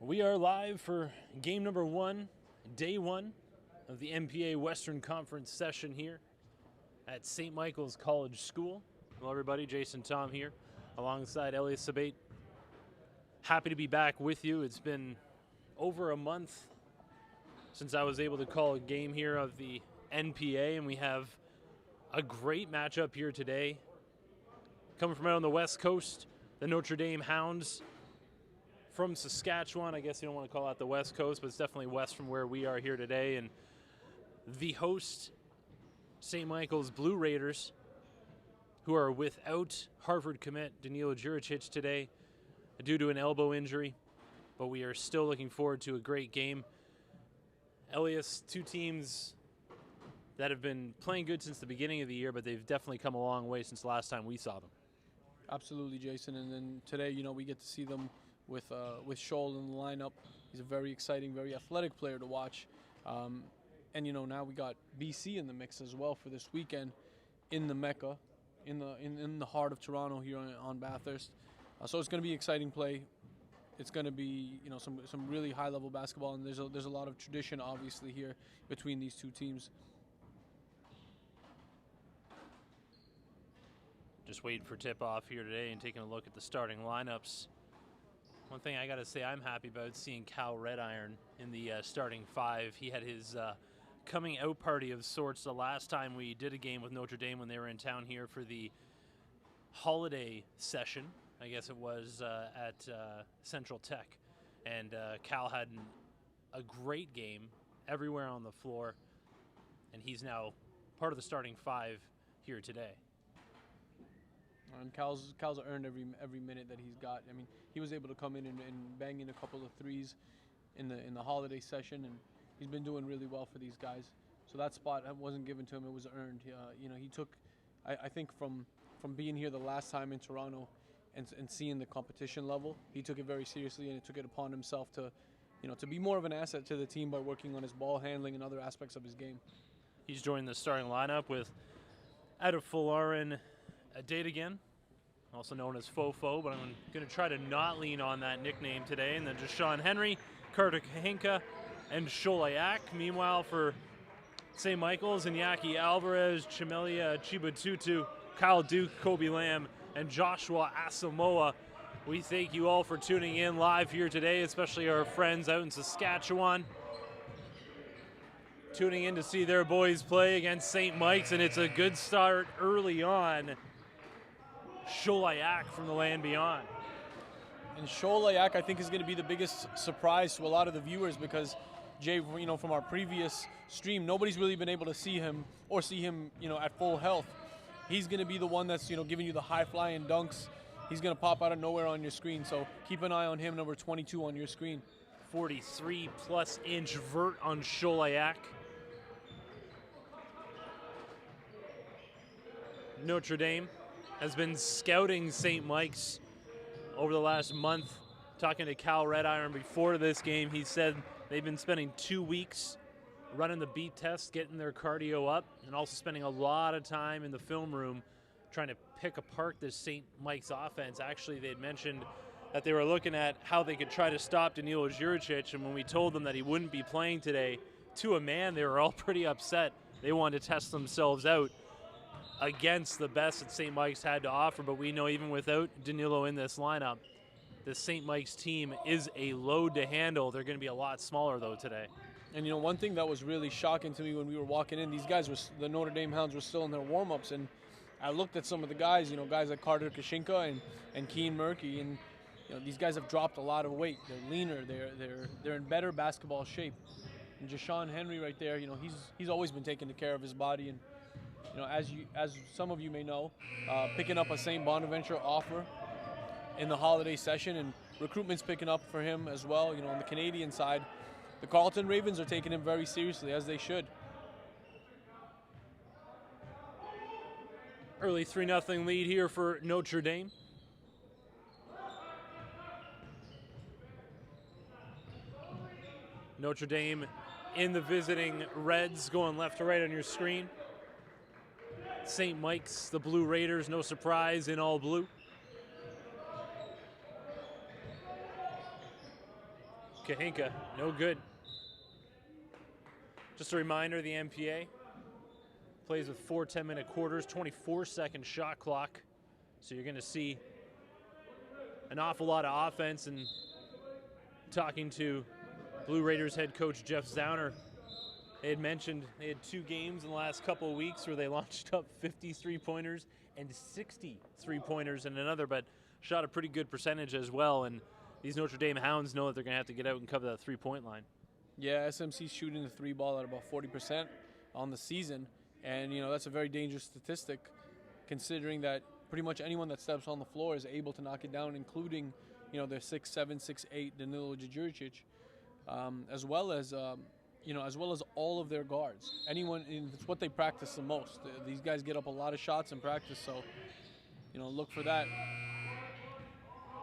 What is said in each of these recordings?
We are live for game number one, day one of the MPA Western Conference session here at St.Michaels College School. Hello everybody, Jason Tom here alongside Elliot Sabate. Happy to be back with you. It's been over a month since I was able to call a game here of the NPA, and we have a great matchup here today. Coming from out on the West Coast, the Notre Dame Hounds from Saskatchewan. I guess you don't want to call that the West Coast, but it's definitely west from where we are here today. And the host, St. Michaels Blue Raiders, who are without Harvard commit Danilo Juricic today due to an elbow injury, but we are still looking forward to a great game. Elias, two teams that have been playing good since the beginning of the year, but they've definitely come a long way since the last time we saw them. Absolutely, Jason. And then today, we get to see them with Scholl in the lineup. He's a very exciting, very athletic player to watch. And now we got BC in the mix as well for this weekend in the Mecca, in the heart of Toronto here on Bathurst. So it's going to be exciting play. It's going to be some really high level basketball, and there's a lot of tradition obviously here between these two teams. Just waiting for tip-off here today and taking a look at the starting lineups. One thing I got to say I'm happy about seeing Cal Rediron in the starting five. He had his coming out party of sorts the last time we did a game with Notre Dame when they were in town here for the holiday session. I guess it was at Central Tech. And Cal had a great game everywhere on the floor, and he's now part of the starting five here today. And Cal's earned every minute that he's got. I mean, he was able to come in and bang in a couple of threes in the holiday session, and he's been doing really well for these guys. So that spot wasn't given to him; it was earned. He took, I think from being here the last time in Toronto, and seeing the competition level, he took it very seriously, and he took it upon himself to be more of an asset to the team by working on his ball handling and other aspects of his game. He's joined the starting lineup with Adefolarin Adedigan, also known as Fofo, but I'm going to try to not lean on that nickname today. And then Deshaun Henry, Carter Kahinka, and Sholayak. Meanwhile, for St. Michaels, Iñaki Alvarez, Chimelia Chibatutu, Kyle Duke, Kobe Lamb, and Joshua Asamoah. We thank you all for tuning in live here today, especially our friends out in Saskatchewan, tuning in to see their boys play against St. Mike's, and it's a good start early on. Sholayak from the land beyond. And Sholayak, I think, is going to be the biggest surprise to a lot of the viewers because, Jay, from our previous stream, nobody's really been able to see him at full health. He's going to be the one that's, giving you the high-flying dunks. He's going to pop out of nowhere on your screen, so keep an eye on him, number 22 on your screen. 43-plus inch vert on Sholayak. Notre Dame has been scouting St. Mike's over the last month. Talking to Cal Rediron before this game, he said they've been spending 2 weeks running the beat test, getting their cardio up, and also spending a lot of time in the film room trying to pick apart this St. Mike's offense. Actually, they had mentioned that they were looking at how they could try to stop Danilo Juricic, and when we told them that he wouldn't be playing today, to a man, they were all pretty upset. They wanted to test themselves out against the best that St. Mike's had to offer, but we know even without Danilo in this lineup, the St. Mike's team is a load to handle. They're going to be a lot smaller, though, today. And, one thing that was really shocking to me when we were walking in, these guys, the Notre Dame Hounds, were still in their warm-ups, and I looked at some of the guys, guys like Carter Kashinka and Keen Murky, and, these guys have dropped a lot of weight. They're leaner. They're in better basketball shape. And Deshaun Henry right there, he's always been taking care of his body, and as some of you may know, picking up a St. Bonaventure offer in the holiday session, and recruitment's picking up for him as well. On the Canadian side, the Carleton Ravens are taking him very seriously, as they should. Early 3-0 lead here for Notre Dame. Notre Dame in the visiting Reds, going left to right on your screen. St. Mike's, the Blue Raiders, no surprise, in all blue. Kahinka, no good. Just a reminder, the MPA plays with 4 10-minute quarters, 24-second shot clock. So you're going to see an awful lot of offense. And talking to Blue Raiders head coach Jeff Zauner, they had mentioned they had 2 games in the last couple of weeks where they launched up 50 3-pointers and 60 3-pointers in another, but shot a pretty good percentage as well. And these Notre Dame Hounds know that they're going to have to get out and cover that 3-point line. Yeah, SMC's shooting the 3 ball at about 40% on the season. And, that's a very dangerous statistic considering that pretty much anyone that steps on the floor is able to knock it down, including, their 6'7", 6'8", Danilo Djuricic, as well as all of their guards. It's what they practice the most. These guys get up a lot of shots in practice, so, look for that.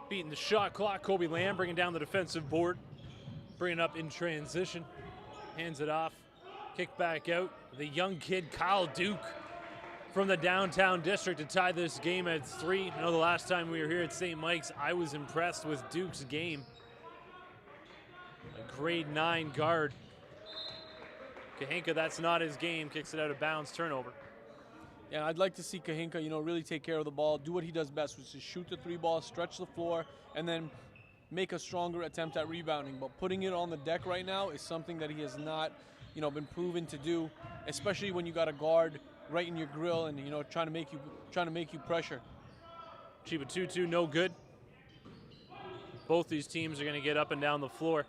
Beating the shot clock, Kobe Lamb bringing down the defensive board, bringing up in transition, hands it off, kick back out. The young kid, Kyle Duke, from the downtown district to tie this game at 3. I know the last time we were here at St. Mike's, I was impressed with Duke's game. A grade 9 guard. Kahinka, that's not his game, kicks it out of bounds, turnover. Yeah, I'd like to see Kahinka, really take care of the ball, do what he does best, which is shoot the 3 ball, stretch the floor, and then make a stronger attempt at rebounding. But putting it on the deck right now is something that he has not, been proven to do, especially when you got a guard right in your grill and trying to make you pressure. Chiba 2-2, no good. Both these teams are going to get up and down the floor.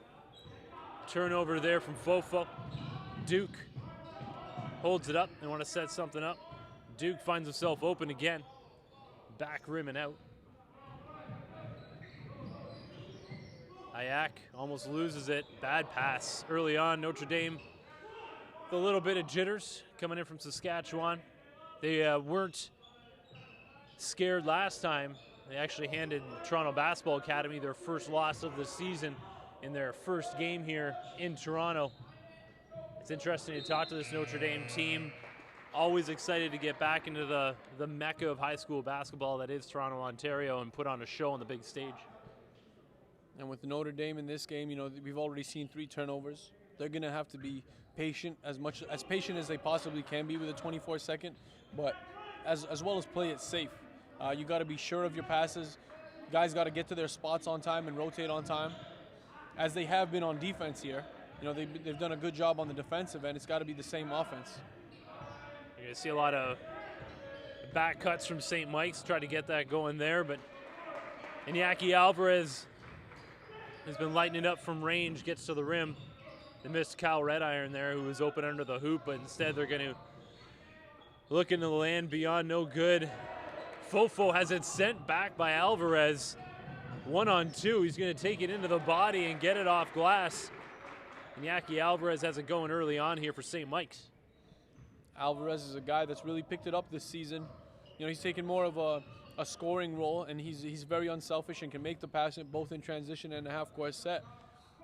Turnover there from Fofo. Duke holds it up. They want to set something up. Duke finds himself open again. Back rim and out. Ayak almost loses it. Bad pass early on. Notre Dame, the little bit of jitters coming in from Saskatchewan. They weren't scared last time. They actually handed Toronto Basketball Academy their first loss of the season in their first game here in Toronto. It's interesting to talk to this Notre Dame team. Always excited to get back into the mecca of high school basketball that is Toronto, Ontario, and put on a show on the big stage. And with Notre Dame in this game, we've already seen 3 turnovers. They're going to have to be patient, as patient as they possibly can be with a 24-second, but as well as play it safe. You got to be sure of your passes. Guys got to get to their spots on time and rotate on time, as they have been on defense here. They've done a good job on the defensive end. It's got to be the same offense. You're going to see a lot of back cuts from St. Mike's, try to get that going there, but Iñaki Alvarez has been lighting it up from range, gets to the rim. They missed Kyle Rediron there, who was open under the hoop, but instead they're going to look into the land beyond, no good. Fofo has it sent back by Alvarez. 1-on-2, he's going to take it into the body and get it off glass. Iñaki Alvarez has it going early on here for St. Mike's. Alvarez is a guy that's really picked it up this season. He's taken more of a scoring role, and he's very unselfish and can make the pass both in transition and a half-court set.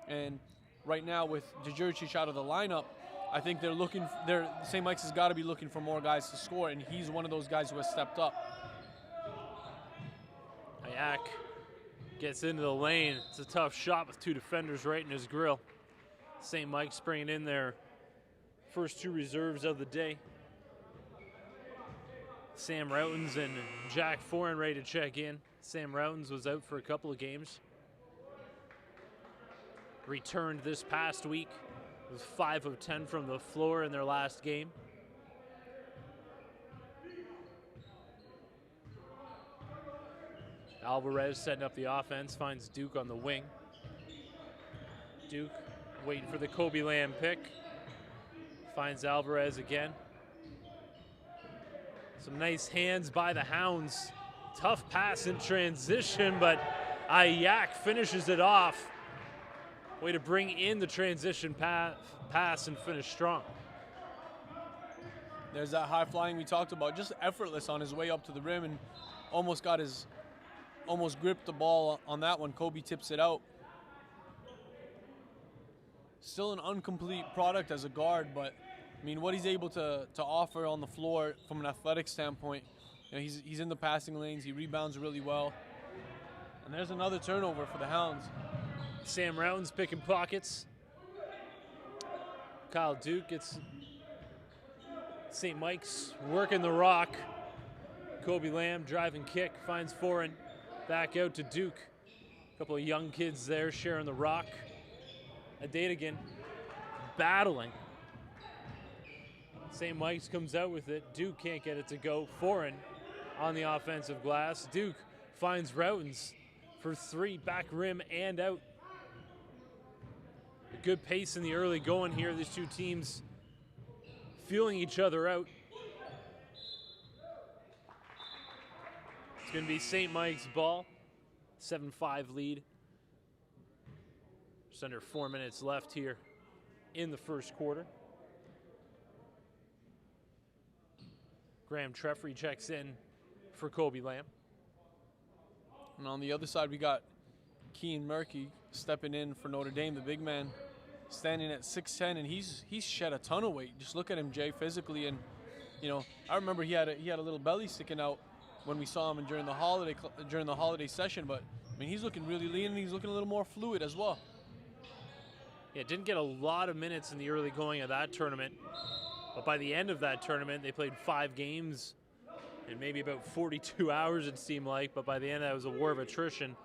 And right now, with Djuricic out of the lineup, I think St. Mike's has got to be looking for more guys to score, and he's one of those guys who has stepped up. Ayak gets into the lane. It's a tough shot with 2 defenders right in his grill. St. Mike's bringing in their first 2 reserves of the day. Sam Routens and Jack Foran ready to check in. Sam Routens was out for a couple of games. Returned this past week. Was 5 of 10 from the floor in their last game. Alvarez setting up the offense, finds Duke on the wing. Duke waiting for the Kobe Lamb pick. Finds Alvarez again. Some nice hands by the Hounds. Tough pass in transition, but Ayak finishes it off. Way to bring in the transition pass and finish strong. There's that high flying we talked about, just effortless on his way up to the rim, and almost gripped the ball on that one. Kobe tips it out. Still an incomplete product as a guard, but what he's able to offer on the floor from an athletic standpoint, he's in the passing lanes, he rebounds really well. And there's another turnover for the Hounds. Sam Rounds picking pockets. Kyle Duke gets St. Mike's working the rock. Kobe Lamb driving kick, finds Foreign. Back out to Duke. A couple of young kids there sharing the rock. Adadigan battling. St. Mike's comes out with it. Duke can't get it to go. Foreign on the offensive glass. Duke finds Routens for 3, back rim and out. A good pace in the early going here. These two teams feeling each other out. It's going to be St. Mike's ball. 7-5 lead. Just under 4 minutes left here in the first quarter. Graham Treffry checks in for Kobe Lamb. And on the other side, we got Keen Murky stepping in for Notre Dame, the big man, standing at 6'10", and he's shed a ton of weight. Just look at him, Jay, physically, and I remember he had a little belly sticking out when we saw him during the holiday session. But I mean, he's looking really lean, and he's looking a little more fluid as well. Yeah, didn't get a lot of minutes in the early going of that tournament, but by the end of that tournament, they played 5 games in maybe about 42 hours, it seemed like. But by the end, that was a war of attrition.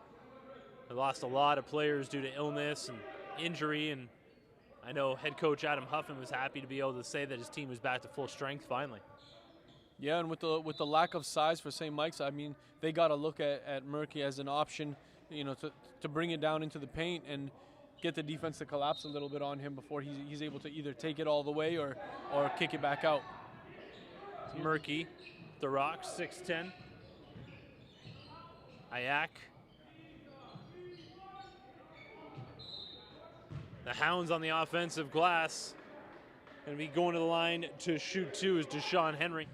They lost a lot of players due to illness and injury, and I know head coach Adam Huffman was happy to be able to say that his team was back to full strength finally. Yeah, and with the lack of size for St. Mike's, I mean, they got to look at Murky as an option, to bring it down into the paint and get the defense to collapse a little bit on him before he's able to either take it all the way or kick it back out. Murky, the Rock, 6'10". Ayak. The Hounds on the offensive glass. Going to be going to the line to shoot 2 is Deshaun Henry.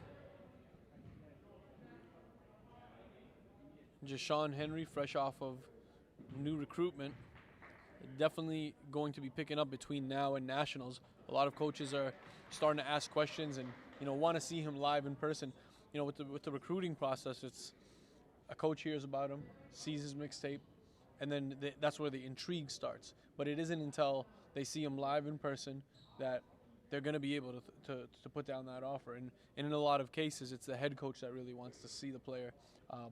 Deshaun Henry, fresh off of new recruitment, definitely going to be picking up between now and Nationals. A lot of coaches are starting to ask questions and want to see him live in person. With the recruiting process, it's a coach hears about him, sees his mixtape, and then that's where the intrigue starts. But it isn't until they see him live in person that they're going to be able to put down that offer. And in a lot of cases, it's the head coach that really wants to see the player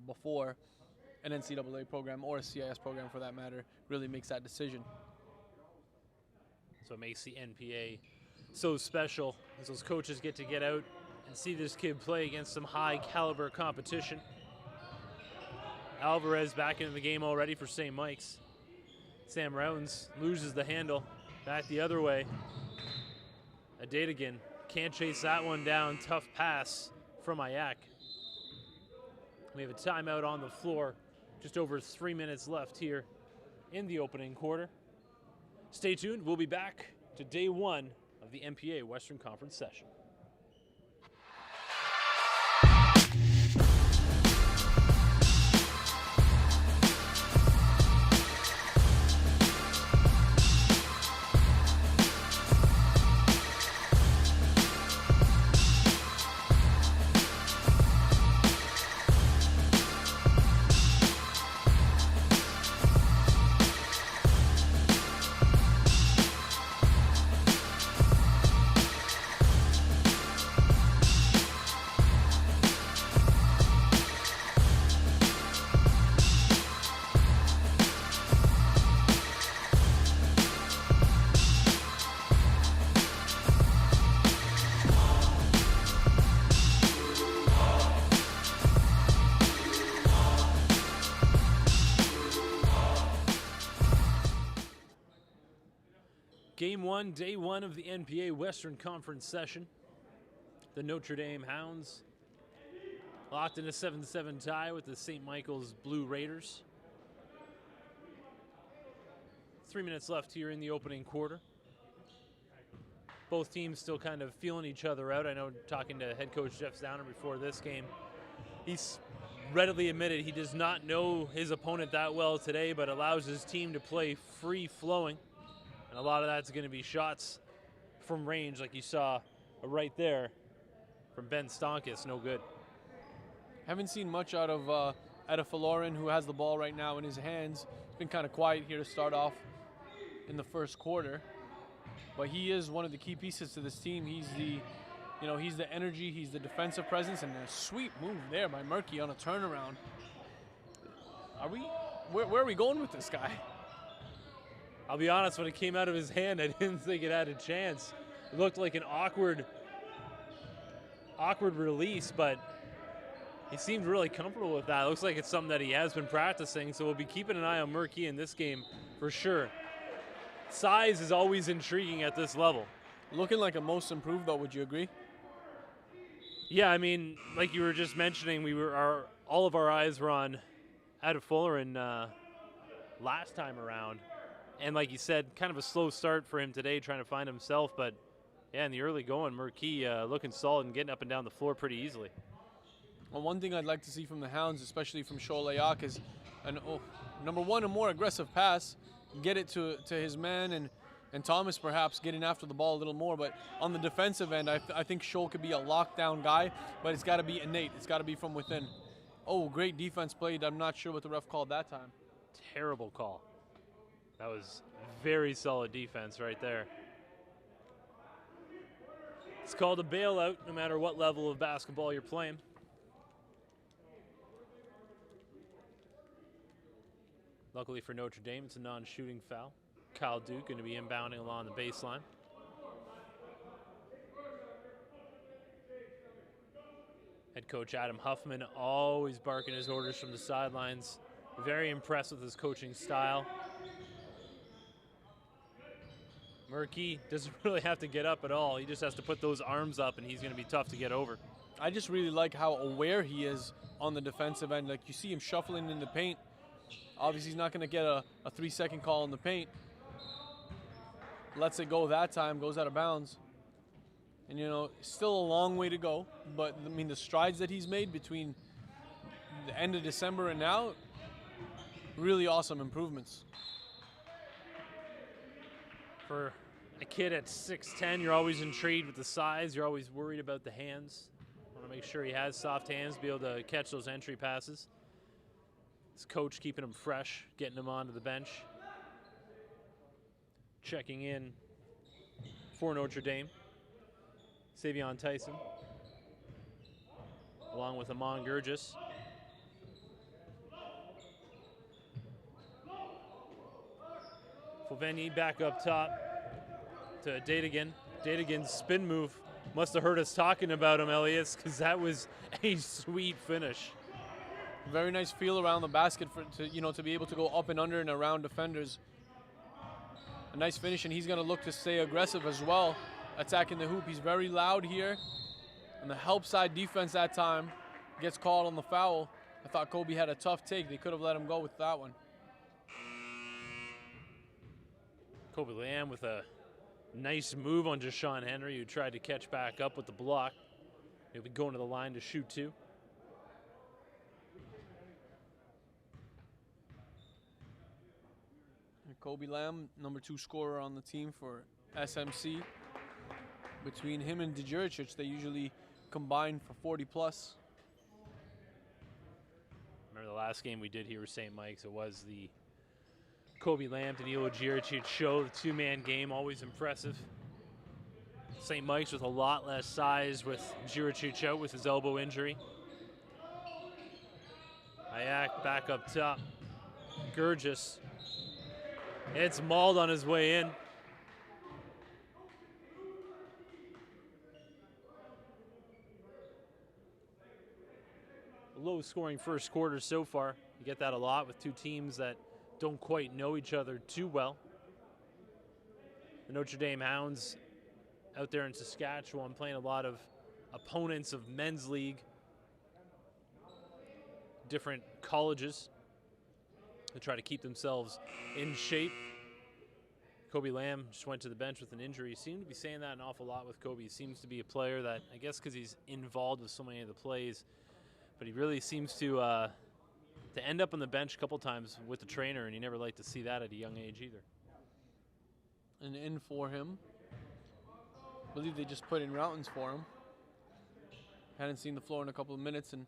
before an NCAA program or a CIS program, for that matter, really makes that decision. So it makes the NPA so special as those coaches get to get out and see this kid play against some high caliber competition. Alvarez back into the game already for St. Mike's. Sam Rounds loses the handle, back the other way. Adadigan can't chase that one down. Tough pass from Ayak. We have a timeout on the floor. Just over 3 minutes left here in the opening quarter. Stay tuned. We'll be back to day 1 of the NPA Western Conference session. Game 1, day 1 of the NPA Western Conference session. The Notre Dame Hounds locked in a 7-7 tie with the St. Michaels Blue Raiders. 3 minutes left here in the opening quarter. Both teams still kind of feeling each other out. I know, talking to head coach Jeff Zauner before this game, he's readily admitted he does not know his opponent that well today, but allows his team to play free-flowing. And a lot of that's going to be shots from range, like you saw right there from Ben Stonkus. No good. Haven't seen much out of Falorin, who has the ball right now in his hands. It's been kind of quiet here to start off in the first quarter, but he is one of the key pieces to this team. He's the, he's the energy, he's the defensive presence, and a sweet move there by Murky on a turnaround. Where are we going with this guy? I'll be honest, when it came out of his hand, I didn't think it had a chance. It looked like an awkward release, but he seemed really comfortable with that. It looks like it's something that he has been practicing, so we'll be keeping an eye on Murky in this game for sure. Size is always intriguing at this level. Looking like a most improved, though, would you agree? Yeah, I mean, like you were just mentioning, all of our eyes were on Adam Fullerin last time around. And like you said, kind of a slow start for him today, trying to find himself. But yeah, in the early going, Murky looking solid and getting up and down the floor pretty easily. Well, one thing I'd like to see from the Hounds, especially from Sholayak, is number one, a more aggressive pass, get it to his man, and Thomas perhaps getting after the ball a little more. But on the defensive end, I think Shol could be a lockdown guy, but it's got to be innate. It's got to be from within. Oh, great defense played. I'm not sure what the ref called that time. Terrible call. That was very solid defense right there. It's called a bailout no matter what level of basketball you're playing. Luckily for Notre Dame, it's a non-shooting foul. Kyle Duke going to be inbounding along the baseline. Head coach Adam Huffman always barking his orders from the sidelines. Very impressed with his coaching style. Murky doesn't really have to get up at all. He just has to put those arms up, and he's going to be tough to get over. I just really like how aware he is on the defensive end. Like, you see him shuffling in the paint. Obviously, he's not going to get a 3-second call in the paint. Lets it go that time, goes out of bounds. And, still a long way to go. But, I mean, the strides that he's made between the end of December and now, really awesome improvements. For a kid at 6'10", you're always intrigued with the size. You're always worried about the hands. Want to make sure he has soft hands, be able to catch those entry passes. His coach keeping him fresh, getting him onto the bench. Checking in for Notre Dame, Savion Tyson, along with Amon Gurgis. Fulveni back up top to Dadigan. Dadigan's spin move must have heard us talking about him, Elias, because that was a sweet finish. Very nice feel around the basket to be able to go up and under and around defenders. A nice finish, and he's going to look to stay aggressive as well, attacking the hoop. He's very loud here. And the help side defense that time gets called on the foul. I thought Kobe had a tough take. They could have let him go with that one. Kobe Lamb with a nice move on Jashawn Henry, who tried to catch back up with the block. He'll be going to the line to shoot two. Kobe Lamb, number 2 scorer on the team for SMC. Between him and Djuricic, they usually combine for 40 plus. Remember the last game we did here with St. Mike's, it was the Kobe Lamb, Danilo Djuricic show, the two-man game, always impressive. St. Mike's with a lot less size with Djuricic out with his elbow injury. Ayak back up top. Gurgis. It's mauled on his way in. Low-scoring first quarter so far. You get that a lot with two teams that don't quite know each other too well. The Notre Dame Hounds out there in Saskatchewan playing a lot of opponents of men's league, different colleges. They try to keep themselves in shape. Kobe Lamb just went to the bench with an injury. He seemed to be saying that an awful lot with Kobe. He seems to be a player that, I guess because he's involved with so many of the plays, but he really seems to end up on the bench a couple times with the trainer, and you never like to see that at a young age either. And in for him. I believe they just put in Routins for him. Hadn't seen the floor in a couple of minutes, and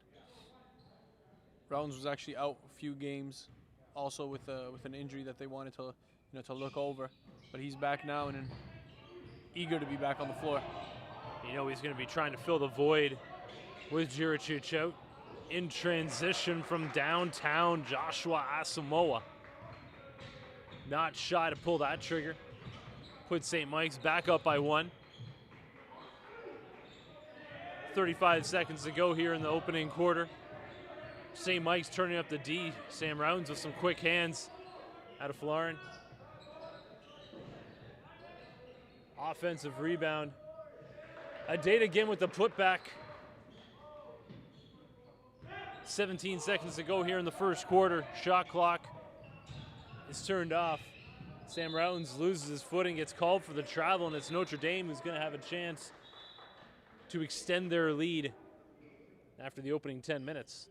Routins was actually out a few games, also with an injury that they wanted to to look over. But he's back now and eager to be back on the floor. You know he's going to be trying to fill the void with Juricic out in transition from downtown. Joshua Asamoah not shy to pull that trigger. Put St. Mike's back up by 1. 35 seconds to go here in the opening quarter. St. Mike's turning up the D. Sam Rounds with some quick hands out of Florin. Offensive rebound. A date again with the putback. 17 seconds to go here in the first quarter. Shot clock is turned off. Sam Rounds loses his footing, gets called for the travel, and it's Notre Dame who's going to have a chance to extend their lead after the opening 10 minutes.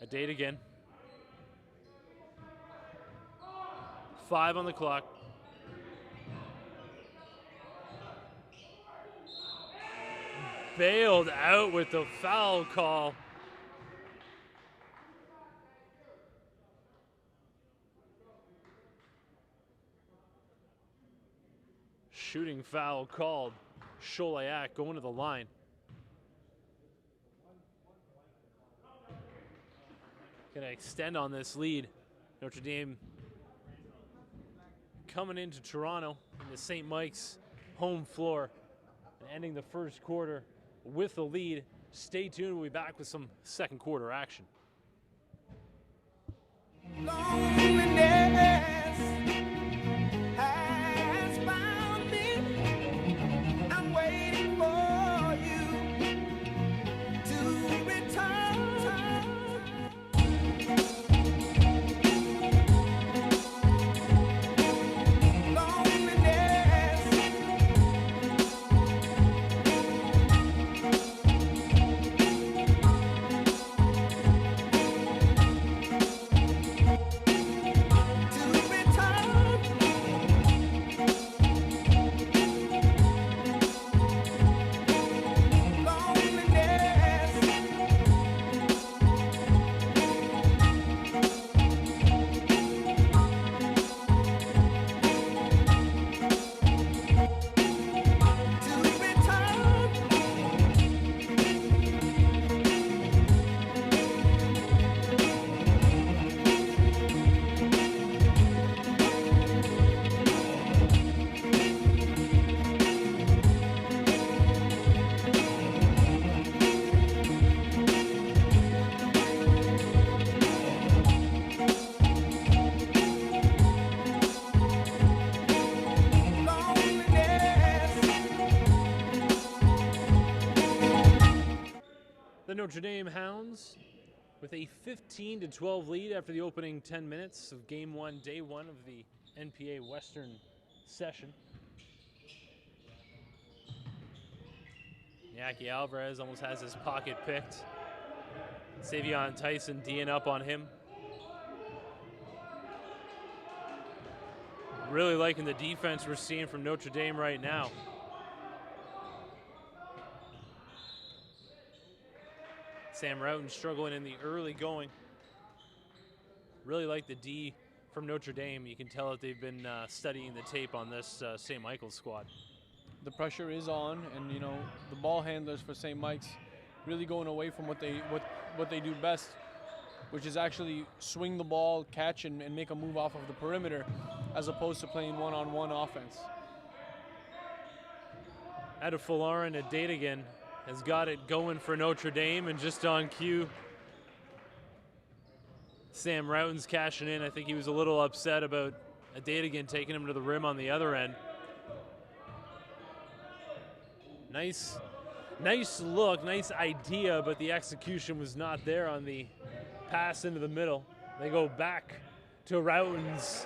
A date again. 5 on the clock. Bailed out with the foul call. Shooting foul called. Cholayak going to the line. Gonna extend on this lead. Notre Dame coming into Toronto in the St. Mike's home floor and ending the first quarter with the lead. Stay tuned, we'll be back with some second quarter action. Loneliness has found me. I'm waiting for you to return. The Notre Dame Hounds with a 15-12 lead after the opening 10 minutes of Game 1, Day 1 of the NPA Western session. Yaki Alvarez almost has his pocket picked. Savion Tyson D'ing up on him. Really liking the defense we're seeing from Notre Dame right now. Sam Routon struggling in the early going. Really like the D from Notre Dame. You can tell that they've been studying the tape on this St. Michaels squad. The pressure is on, and the ball handlers for St. Mike's really going away from what they do best, which is actually swing the ball, catch, and make a move off of the perimeter, as opposed to playing one-on-one offense. Out of Florin, a date again has got it going for Notre Dame, and just on cue, Sam Routon's cashing in. I think he was a little upset about Adetigan taking him to the rim on the other end. Nice look, nice idea, but the execution was not there on the pass into the middle. They go back to Routens.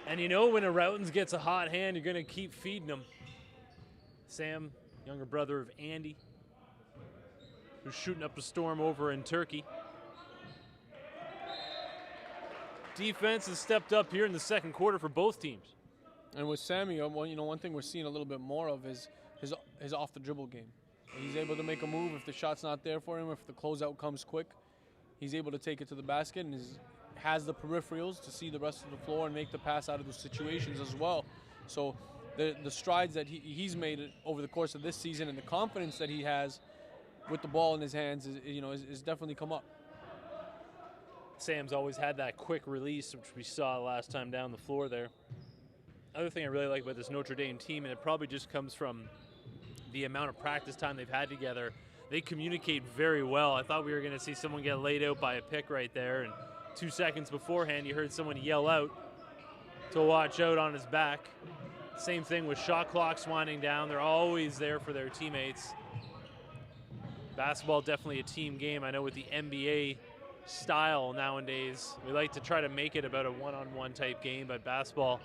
And when a Routens gets a hot hand, you're going to keep feeding him. Sam, younger brother of Andy, who's shooting up a storm over in Turkey. Defense has stepped up here in the second quarter for both teams. And with Sammy, one thing we're seeing a little bit more of is his off the dribble game. He's able to make a move if the shot's not there for him, if the closeout comes quick. He's able to take it to the basket and has the peripherals to see the rest of the floor and make the pass out of those situations as well. So the strides that he's made over the course of this season and the confidence that he has with the ball in his hands is definitely come up. Sam's always had that quick release, which we saw last time down the floor there. Other thing I really like about this Notre Dame team, and it probably just comes from the amount of practice time they've had together, they communicate very well. I thought we were going to see someone get laid out by a pick right there, and 2 seconds beforehand you heard someone yell out to watch out on his back. Same thing with shot clocks winding down. They're always there for their teammates. Basketball definitely a team game. I know with the NBA style nowadays, we like to try to make it about a one-on-one type game, but basketball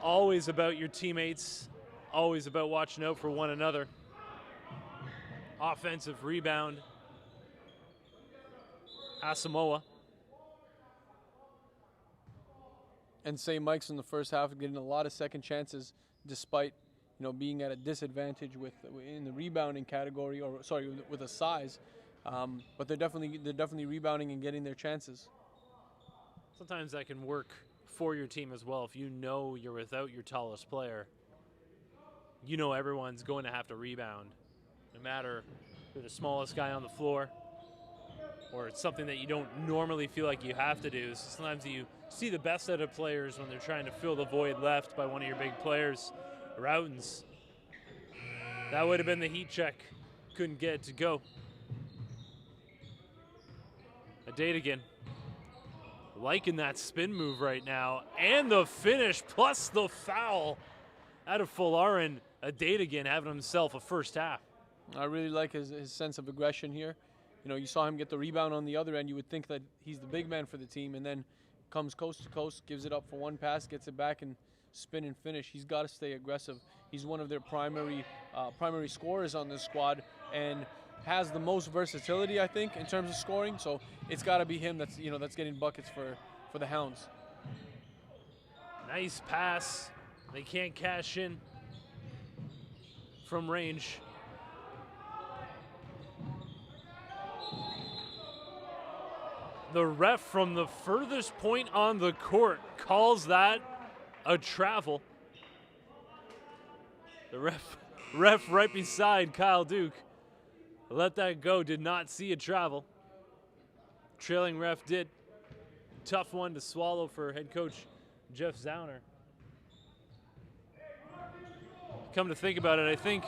always about your teammates, always about watching out for one another. Offensive rebound. Asamoah. And St. Mike's in the first half getting a lot of second chances despite being at a disadvantage in the rebounding category, with a size. But they're definitely rebounding and getting their chances. Sometimes that can work for your team as well. If you know you're without your tallest player, everyone's going to have to rebound. No matter if you're the smallest guy on the floor or it's something that you don't normally feel like you have to do. So sometimes you see the best out of players when they're trying to fill the void left by one of your big players. Routens. That would have been the heat check. Couldn't get it to go. Adedigan liking that spin move right now. And the finish plus the foul out of Folarin. Adedigan having himself a first half. I really like his sense of aggression here. You saw him get the rebound on the other end. You would think that he's the big man for the team, and then comes coast to coast, gives it up for one pass, gets it back, and spin and finish. He's got to stay aggressive. He's one of their primary scorers on this squad and has the most versatility, I think, in terms of scoring. So it's got to be him that's getting buckets for the Hounds. Nice pass. They can't cash in from range. The ref from the furthest point on the court calls that a travel. The ref right beside Kyle Duke let that go, did not see a travel. Trailing ref did. Tough one to swallow for head coach Jeff Zauner. Come to think about it, I think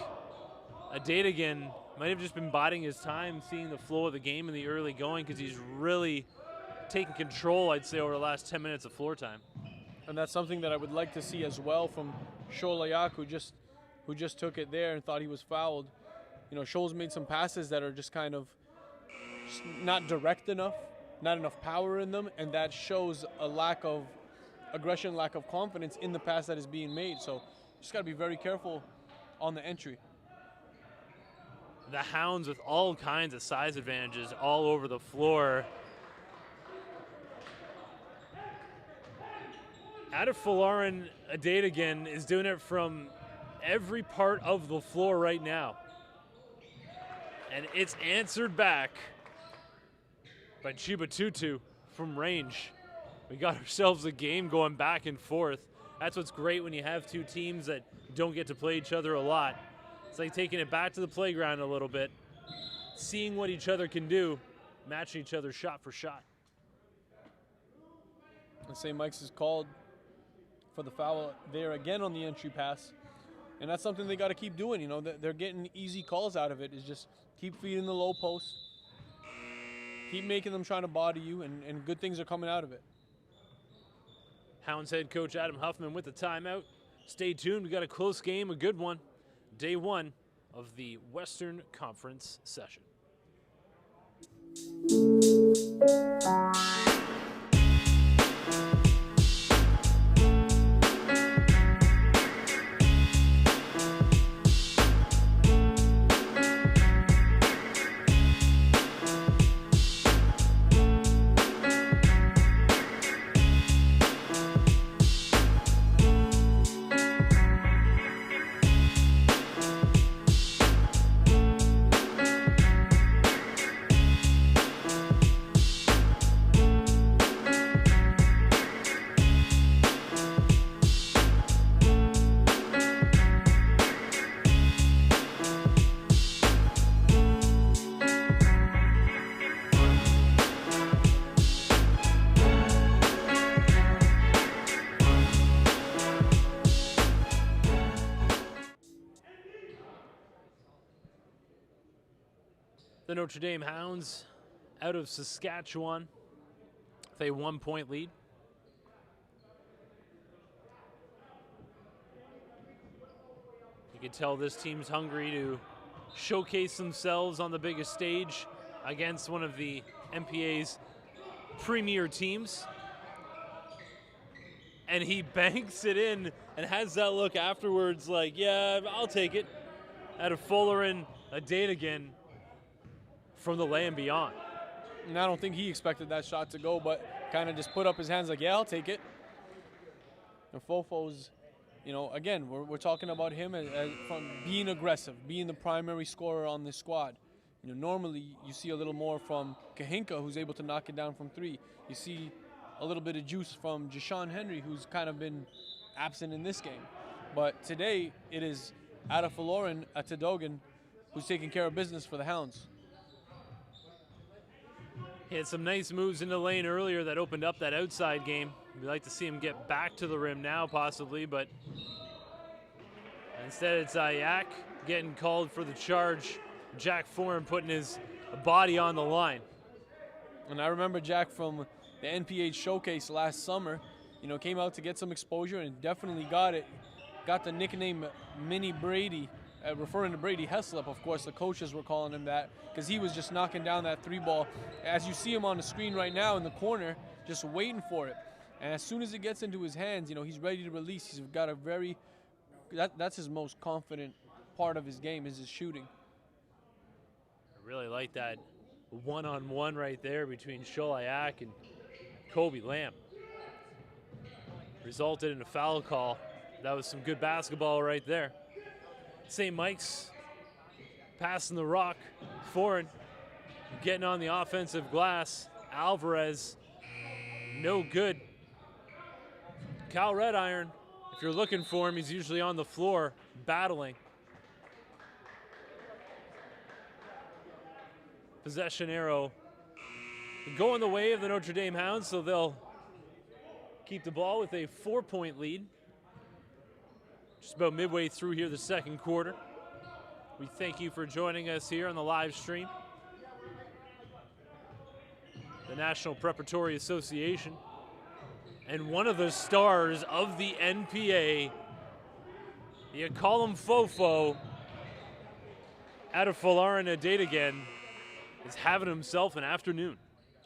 Adedigan might have just been biding his time, seeing the flow of the game in the early going, because he's really taken control, I'd say, over the last 10 minutes of floor time. And that's something that I would like to see as well from Sholayak, who just took it there and thought he was fouled. Shoals made some passes that are just kind of not direct enough, not enough power in them, and that shows a lack of aggression, lack of confidence in the pass that is being made. So just got to be very careful on the entry. The Hounds with all kinds of size advantages all over the floor. Folarin Adedigan is doing it from every part of the floor right now. And it's answered back by Chiba Tutu from range. We got ourselves a game going back and forth. That's what's great when you have two teams that don't get to play each other a lot. It's like taking it back to the playground a little bit, seeing what each other can do, matching each other shot for shot. And St. Mike's is called for the foul there again on the entry pass. And that's something they got to keep doing. They're getting easy calls out of it. Is just keep feeding the low post, keep making them trying to body you, and good things are coming out of it. Hounds head coach Adam Huffman with the timeout. Stay tuned. We got a close game, a good one. Day one of the Western Conference session. The Notre Dame Hounds out of Saskatchewan with a 1-point lead. You can tell this team's hungry to showcase themselves on the biggest stage against one of the MPA's premier teams. And he banks it in and has that look afterwards like, yeah, I'll take it. Out of Fullerin, a date again from the land beyond. And I don't think he expected that shot to go, but kind of just put up his hands like, yeah, I'll take it. And Fofo's, you know, again, we're talking about him as from being aggressive, being the primary scorer on this squad. You know, normally you see a little more from Kahinka, who's able to knock it down from three. You see a little bit of juice from Jashawn Henry, who's kind of been absent in this game. But today it is Ada Fullerin at Tadogan, who's taking care of business for the Hounds. He had some nice moves in the lane earlier that opened up that outside game. We'd like to see him get back to the rim now, possibly, but instead it's Ayak getting called for the charge. Jack Foran putting his body on the line. And I remember Jack from the NPH showcase last summer, you know, came out to get some exposure and definitely got it. Got the nickname Mini Brady, referring to Brady Heslop, of course. The coaches were calling him that because he was just knocking down that three ball. As you see him on the screen right now in the corner, just waiting for it. And as soon as it gets into his hands, you know, he's ready to release. He's got a very, that's his most confident part of his game is his shooting. I really like that one-on-one right there between Sholayak and Kobe Lamb. Resulted in a foul call. That was some good basketball right there. St. Mike's passing the rock. Foran getting on the offensive glass. Alvarez, no good. Cal Rediron, if you're looking for him, he's usually on the floor battling. Possession arrow going the way of the Notre Dame Hounds, so they'll keep the ball with a 4-point lead. Just about midway through here the second quarter. We thank you for joining us here on the live stream. The National Preparatory Association and one of the stars of the NPA, you call him Fofo, out of Fullerin a date again, is having himself an afternoon.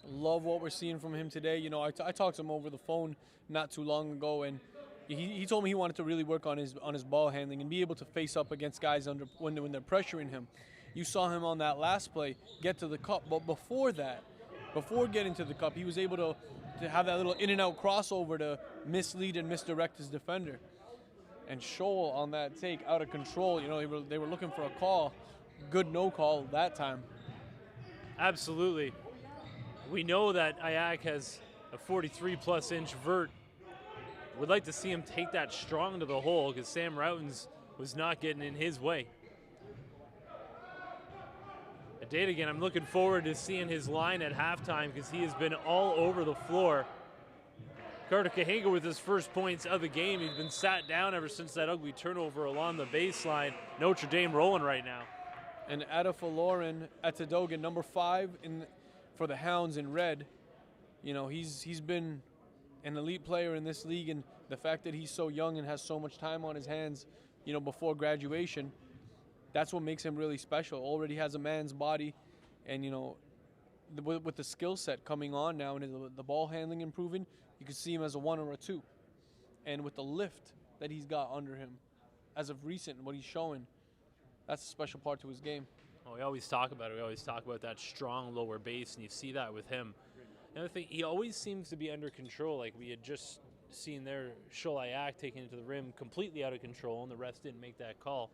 Love what we're seeing from him today. You know, I talked to him over the phone not too long ago, and he told me he wanted to really work on his ball handling and be able to face up against guys when they're pressuring him. You saw him on that last play get to the cup, but before that, before getting to the cup, he was able to have that little in-and-out crossover to mislead and misdirect his defender. And Scholl on that take, out of control. You know, they were looking for a call. Good no call that time. Absolutely. We know that Ayak has a 43-plus inch vert. Would like to see him take that strong to the hole because Sam Routens was not getting in his way. A date again, I'm looking forward to seeing his line at halftime because he has been all over the floor. Carter Kahinga with his first points of the game. He's been sat down ever since that ugly turnover along the baseline. Notre Dame rolling right now. And Ada Fullerin at Tadogan, number 5 for the Hounds in red. You know, he's been an elite player in this league, and the fact that he's so young and has so much time on his hands, you know, before graduation, that's what makes him really special. Already has a man's body, and, you know, with the skill set coming on now and the ball handling improving, you can see him as a 1 or a 2. And with the lift that he's got under him, as of recent, what he's showing, that's a special part to his game. Well, we always talk about it. We always talk about that strong lower base, and you see that with him. Another thing, he always seems to be under control. Like we had just seen there, Sholayak taking it to the rim completely out of control, and the refs didn't make that call,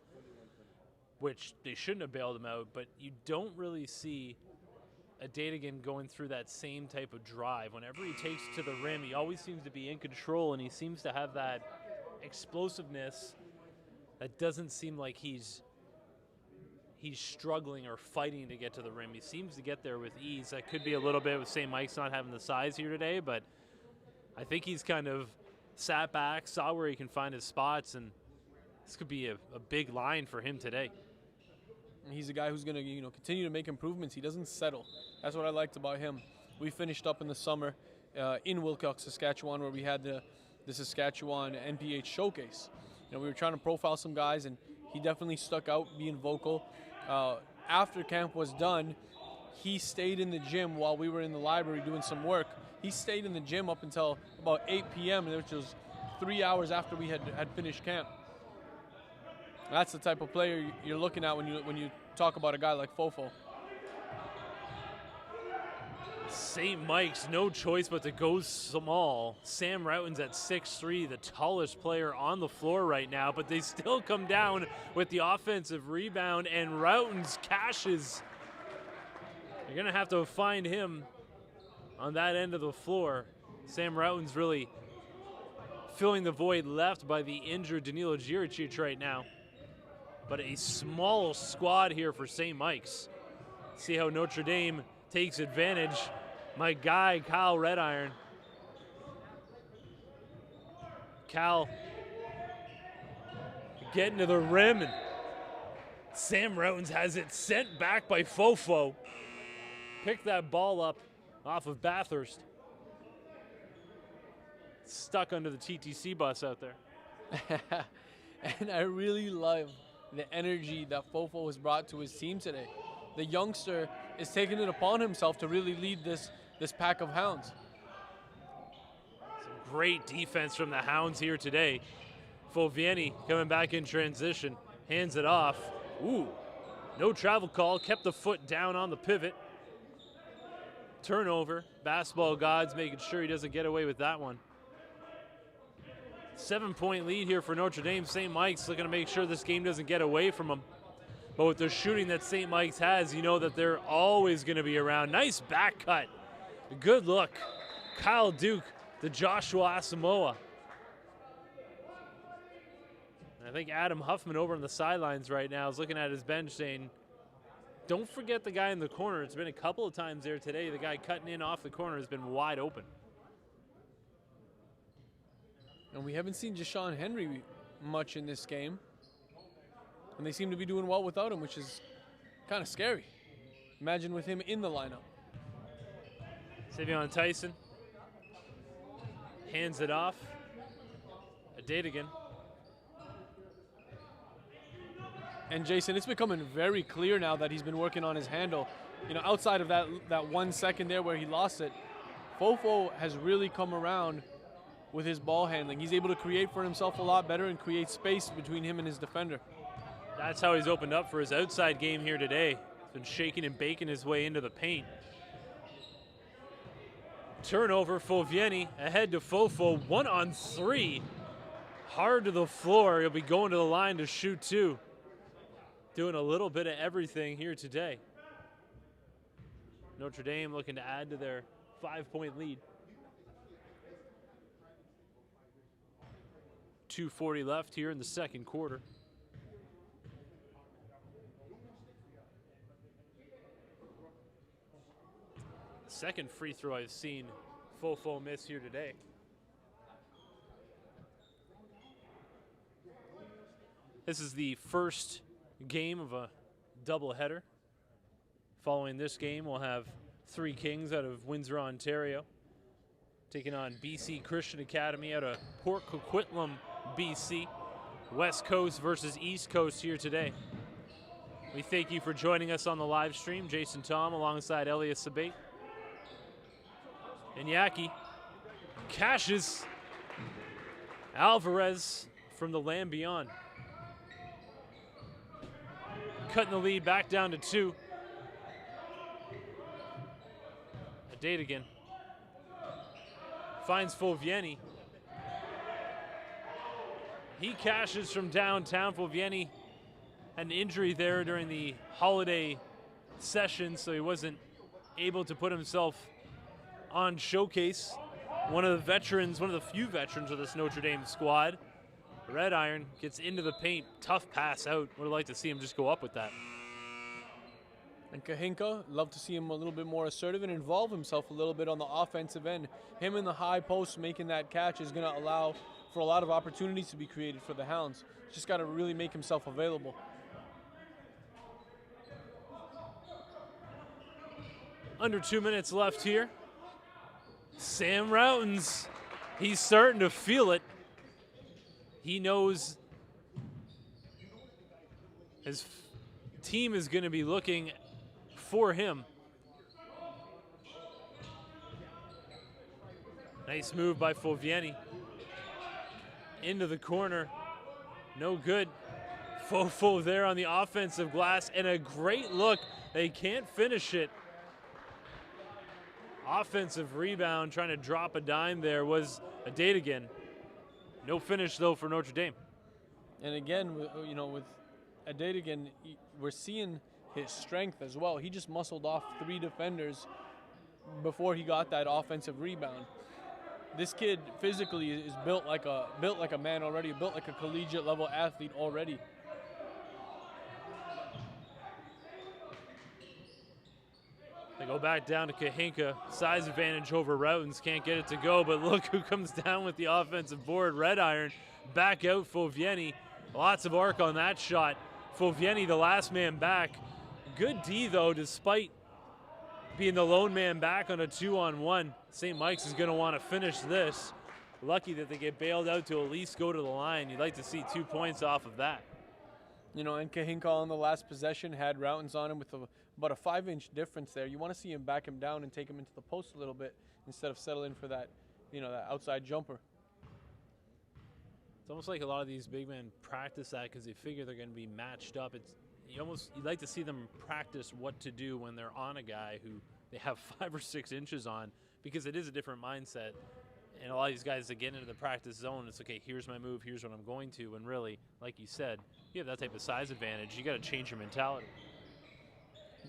which they shouldn't have bailed him out. But you don't really see a Datagan going through that same type of drive. Whenever he takes to the rim, he always seems to be in control, and he seems to have that explosiveness that doesn't seem like he's struggling or fighting to get to the rim. He seems to get there with ease. That could be a little bit with St. Mike's not having the size here today, but I think he's kind of sat back, saw where he can find his spots, and this could be a big line for him today. And he's a guy who's going to, continue to make improvements. He doesn't settle. That's what I liked about him. We finished up in the summer in Wilcox, Saskatchewan, where we had the Saskatchewan NPH showcase. We were trying to profile some guys, and he definitely stuck out, being vocal. After camp was done, he stayed in the gym while we were in the library doing some work. He stayed in the gym up until about 8 p.m., which was 3 hours after we had finished camp. That's the type of player you're looking at when you talk about a guy like Fofo. St. Mike's, no choice but to go small. Sam Routen's at 6'3", the tallest player on the floor right now, but they still come down with the offensive rebound, and Routen's cashes. You're going to have to find him on that end of the floor. Sam Routen's really filling the void left by the injured Danilo Djuricic right now. But a small squad here for St. Mike's. See how Notre Dame takes advantage. My guy, Kyle Rediron. Cal getting to the rim, and Sam Routen's has it sent back by Fofo. Picked that ball up off of Bathurst. Stuck under the TTC bus out there. And I really love the energy that Fofo has brought to his team today. The youngster is taking it upon himself to really lead this pack of Hounds. Some great defense from the Hounds here today. Fovieni coming back in transition, hands it off. Ooh, no travel call, kept the foot down on the pivot. Turnover, basketball gods making sure he doesn't get away with that one. 7-point lead here for Notre Dame. St. Mike's looking to make sure this game doesn't get away from them. But with the shooting that St. Mike's has, you know that they're always going to be around. Nice back cut. Good look. Kyle Duke, the Joshua Asamoah. I think Adam Huffman over on the sidelines right now is looking at his bench saying, don't forget the guy in the corner. It's been a couple of times there today. The guy cutting in off the corner has been wide open. And we haven't seen Jashawn Henry much in this game. And they seem to be doing well without him, which is kind of scary. Imagine with him in the lineup. Savion Tyson hands it off. Adadigan. And Jason, it's becoming very clear now that he's been working on his handle. Outside of that 1 second there where he lost it, Fofo has really come around with his ball handling. He's able to create for himself a lot better and create space between him and his defender. That's how he's opened up for his outside game here today. He's been shaking and baking his way into the paint. Turnover, Fovieni ahead to Fofo, 1-on-3. Hard to the floor, he'll be going to the line to shoot two. Doing a little bit of everything here today. Notre Dame looking to add to their 5-point lead. 2:40 left here in the second quarter. Second free throw I've seen Fofo miss here today. This is the first game of a doubleheader. Following this game, we'll have 3 Kings out of Windsor, Ontario, taking on BC Christian Academy out of Port Coquitlam, BC. West Coast versus East Coast here today. We thank you for joining us on the live stream. Jason Tom alongside Elias Sabate. Iñaki cashes. Alvarez from the land beyond. Cutting the lead back down to 2. Adadigan finds Fovieni. He cashes from downtown. Fovieni had an injury there during the holiday session, so he wasn't able to put himself on showcase. One of the few veterans of this Notre Dame squad. Rediron gets into the paint. Tough pass out. Would have liked to see him just go up with that. And Kahinka, love to see him a little bit more assertive and involve himself a little bit on the offensive end. Him in the high post making that catch is going to allow for a lot of opportunities to be created for the Hounds. Just got to really make himself available. Under 2 minutes left here. Sam Routens, he's starting to feel it. He knows his team is going to be looking for him. Nice move by Fovieni. Into the corner. No good. Fofo there on the offensive glass, and a great look. They can't finish it. Offensive rebound, trying to drop a dime there was a date again. No finish though for Notre Dame. And again, you know, with Adedigan, we're seeing his strength as well. He just muscled off 3 defenders before he got that offensive rebound. This kid physically is built like a man already, built like a collegiate level athlete already. They go back down to Kahinka. Size advantage over Routens. Can't get it to go, but look who comes down with the offensive board. Red Iron back out Fovieni. Lots of arc on that shot. Fovieni, the last man back. Good D, though, despite being the lone man back on a 2-on-1. St. Mike's is going to want to finish this. Lucky that they get bailed out to at least go to the line. You'd like to see 2 points off of that. You know, and Kahinka on the last possession had Routens on him with about a 5-inch difference there. You want to see him back him down and take him into the post a little bit instead of settling for that, you know, that outside jumper. It's almost like a lot of these big men practice that because they figure they're going to be matched up. You'd like to see them practice what to do when they're on a guy who they have 5 or 6 inches on, because it is a different mindset. And a lot of these guys that get into the practice zone, it's okay, here's my move, here's what I'm going to. And really, like you said, you have that type of size advantage. You got to change your mentality.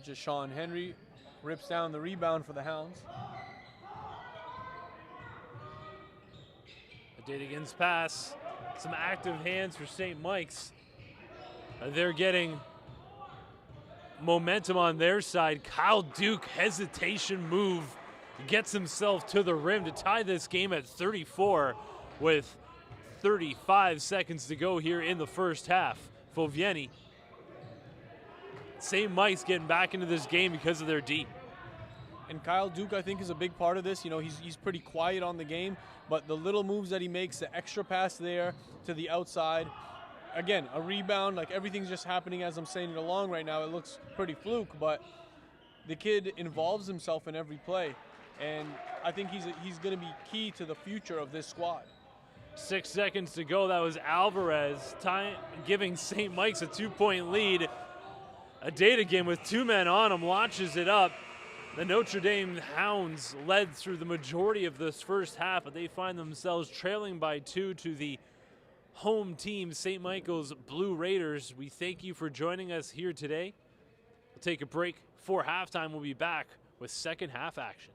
Just Sean Henry rips down the rebound for the Hounds. Adedigan's pass. Some active hands for St. Mike's. They're getting momentum on their side. Kyle Duke, hesitation move, gets himself to the rim to tie this game at 34 with 35 seconds to go here in the first half. Fovieni. St. Mike's getting back into this game because of their D. And Kyle Duke, I think, is a big part of this. You know, he's pretty quiet on the game, but the little moves that he makes, the extra pass there to the outside, again, a rebound, like everything's just happening as I'm saying it along right now. It looks pretty fluke, but the kid involves himself in every play, and I think he's going to be key to the future of this squad. 6 seconds to go. That was Alvarez giving St. Mike's a 2-point lead. Adedigan with 2 men on him launches it up. The Notre Dame Hounds led through the majority of this first half, but they find themselves trailing by 2 to the home team, St. Michaels Blue Raiders. We thank you for joining us here today. We'll take a break for halftime. We'll be back with second half action.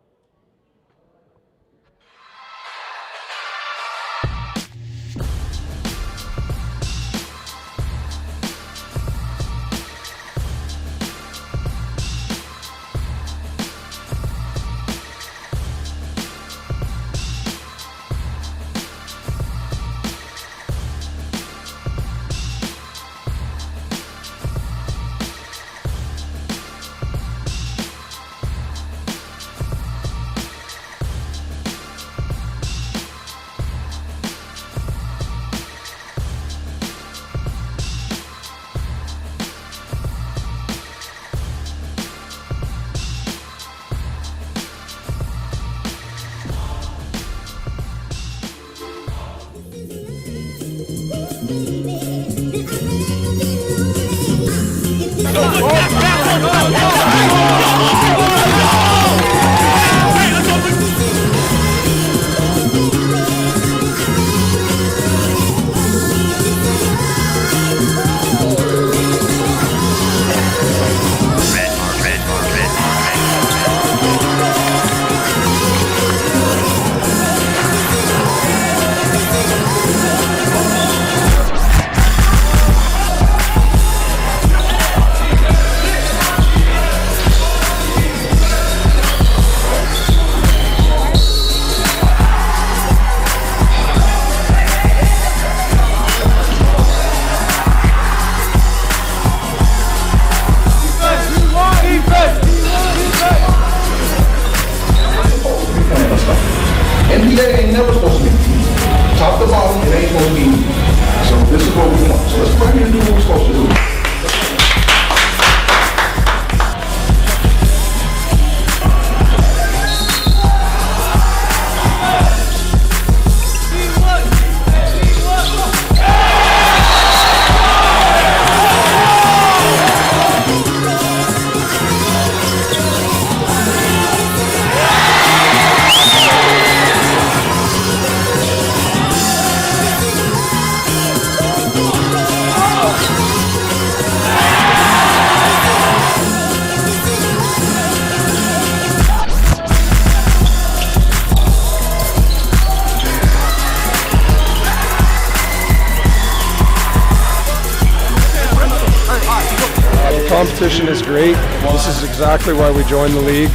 competition is great. This is exactly why we joined the league.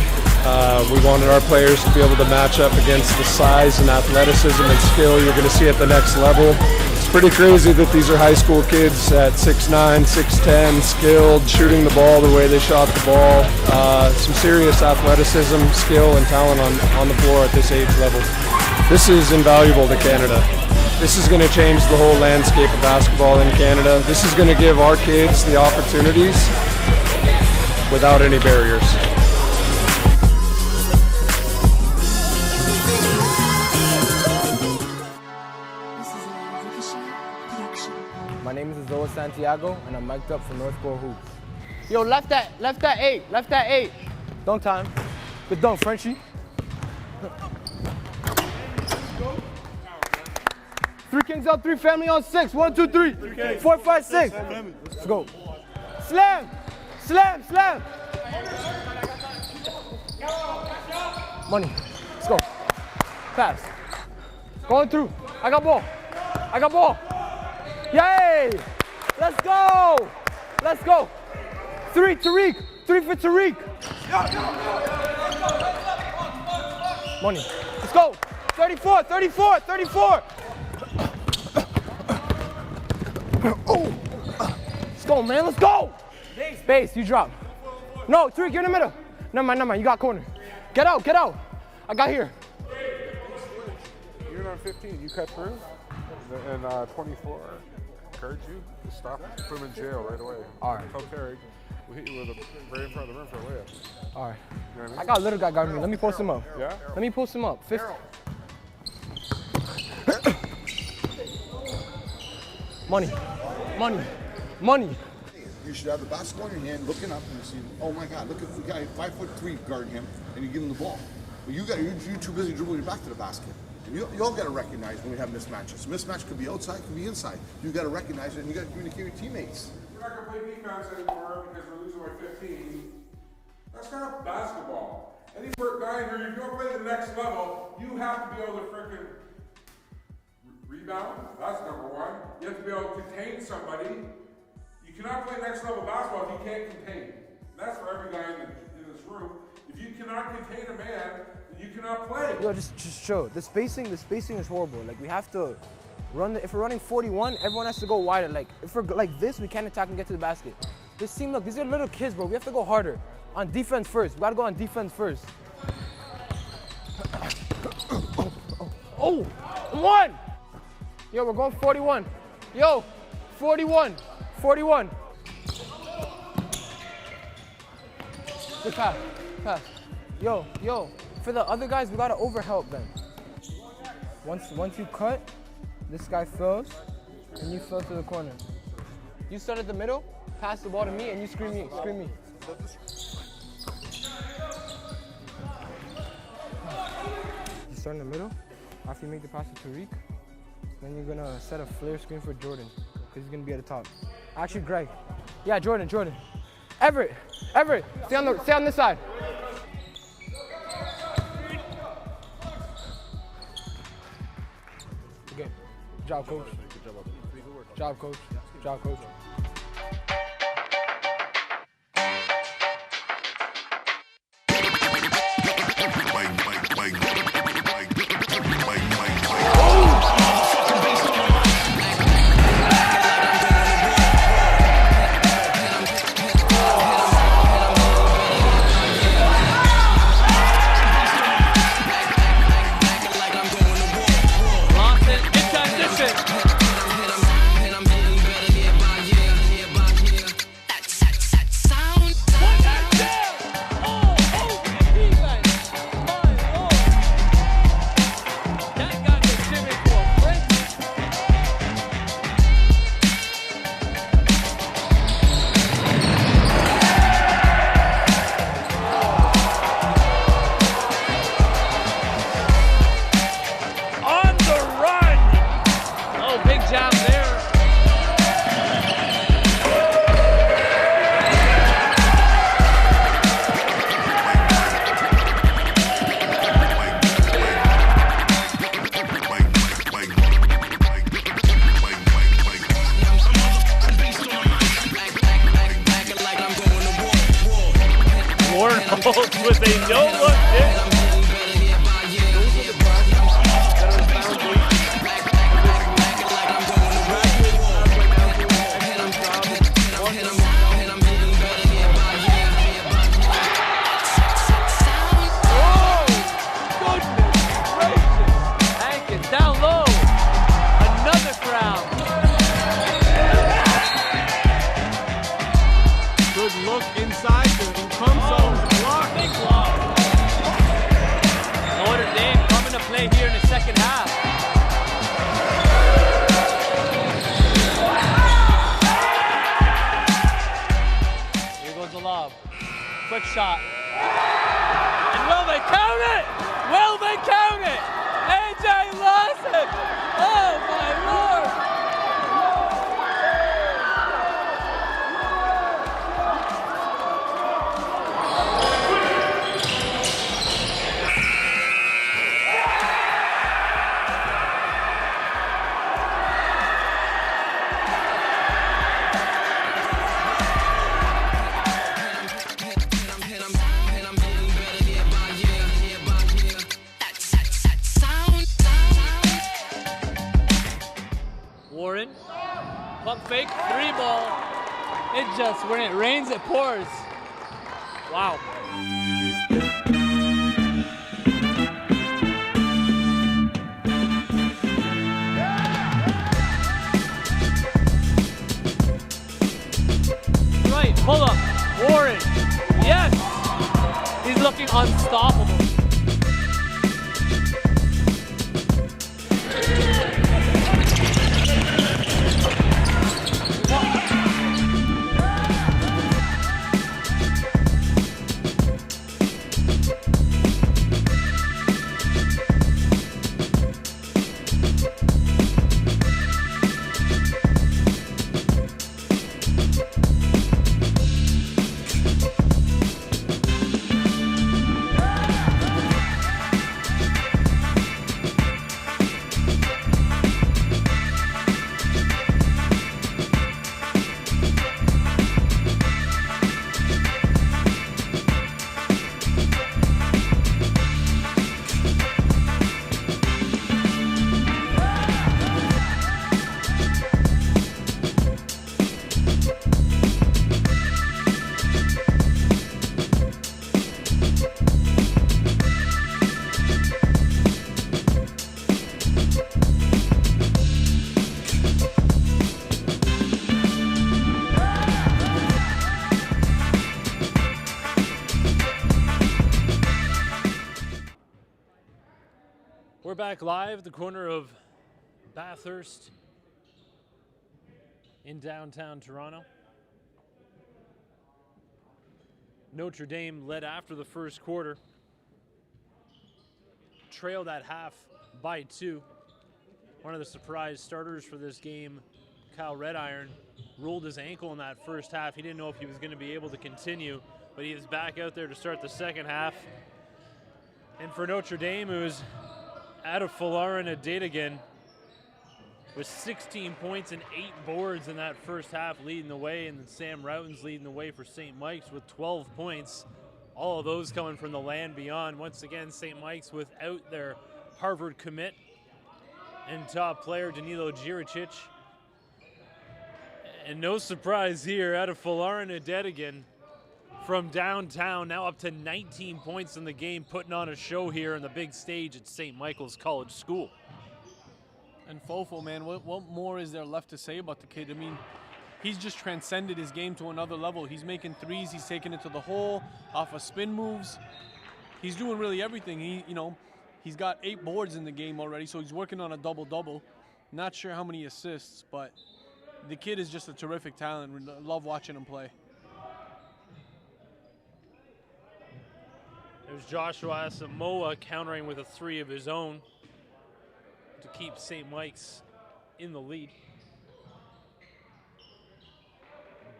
We wanted our players to be able to match up against the size and athleticism and skill you're going to see at the next level. It's pretty crazy that these are high school kids at 6'9", 6'10", skilled, shooting the ball the way they shot the ball. Some serious athleticism, skill, and talent on the floor at this age level. This is invaluable to Canada. This is going to change the whole landscape of basketball in Canada. This is going to give our kids the opportunities without any barriers. My name is Zoa Santiago, and I'm mic'd up for North Shore Hoops. Yo, left that 8. Dunk time. Good dunk, Frenchie. 3 kings up, 3 family on 6. 1, 2, 3. 4, 5, 6. Let's go. Slam! Money. Let's go. Pass. Going through. I got ball. Yay! Let's go! 3, Tariq. 3 for Tariq. Money. Let's go. 34. Oh. Let's go, man. Let's go. Base, you drop. No, Tariq, you're in the middle. Never mind. You got corner. Get out. I got here. You're on 15. You cut through, and 24 encourage you to stop. Put him in jail right away. All right. Tell Terry, we'll hit you with a right in front of the rim for a layup. All right. You know what I mean? I got a little guy guarding me. Let me post him up. Yeah? Let me post him up. 50. Money. You should have the basketball in your hand, looking up, and you see, oh my God, look at the guy 5'3" guarding him, and you give him the ball. But you're too busy dribbling your back to the basket. And you all got to recognize when we have mismatches. Mismatch could be outside, could be inside. You got to recognize it, and you got to communicate with teammates. We're not going to play defense anymore because we're losing by 15. That's not basketball. Any guy here, if you want to play the next level, you have to be able to freaking rebound. That's number one. You have to be able to contain somebody. You cannot play next level basketball if you can't contain. And that's for every guy in this room. If you cannot contain a man, then you cannot play. Yo, just show. The spacing is horrible. Like, we have to run. If we're running 41, everyone has to go wider. Like, if we're like this, we can't attack and get to the basket. This team, look, these are little kids, bro. We have to go harder. On defense first. We gotta go on defense first. Oh, 1. Yo, we're going 41. Yo, 41. Good pass. Yo. For the other guys, we gotta overhelp them. Once you cut, this guy fills, and you fill to the corner. You start at the middle, pass the ball to me, and you screen me. You start in the middle. After you make the pass to Tariq, then you're gonna set a flare screen for Jordan, because he's gonna be at the top. Actually, Greg. Yeah, Jordan. Everett, stay on this side. Okay. Good job, coach. Job, coach. Schultz with a no-look dish. Here in the second half. Here goes the lob. Quick shot. And will they count it? Will they count it? AJ Lawson! Oh my lord! Warren, pump fake, 3-ball. It just, when it rains, it pours. Wow. Right, pull up, Warren, yes! He's looking unstoppable. We're back live at the corner of Bathurst in downtown Toronto. Notre Dame led after the first quarter, trailed at half by 2. One of the surprise starters for this game, Kyle Rediron, rolled his ankle in that first half. He didn't know if he was going to be able to continue, but he is back out there to start the second half. And for Notre Dame, it was Adefalarin Adedigan with 16 points and 8 boards in that first half, leading the way, and then Sam Routen's leading the way for St. Mike's with 12 points. All of those coming from the land beyond. Once again, St. Mike's without their Harvard commit and top player Danilo Jiricic. And no surprise here, Adefalarin Adedigan from downtown, now up to 19 points in the game, putting on a show here on the big stage at St. Michaels College School. And Fofo, man, what more is there left to say about the kid? I mean, he's just transcended his game to another level. He's making threes, he's taking it to the hole, off of spin moves. He's doing really everything. He's got 8 boards in the game already, so he's working on a double-double. Not sure how many assists, but the kid is just a terrific talent. We love watching him play. There's Joshua Asamoah countering with a 3 of his own to keep St. Mike's in the lead.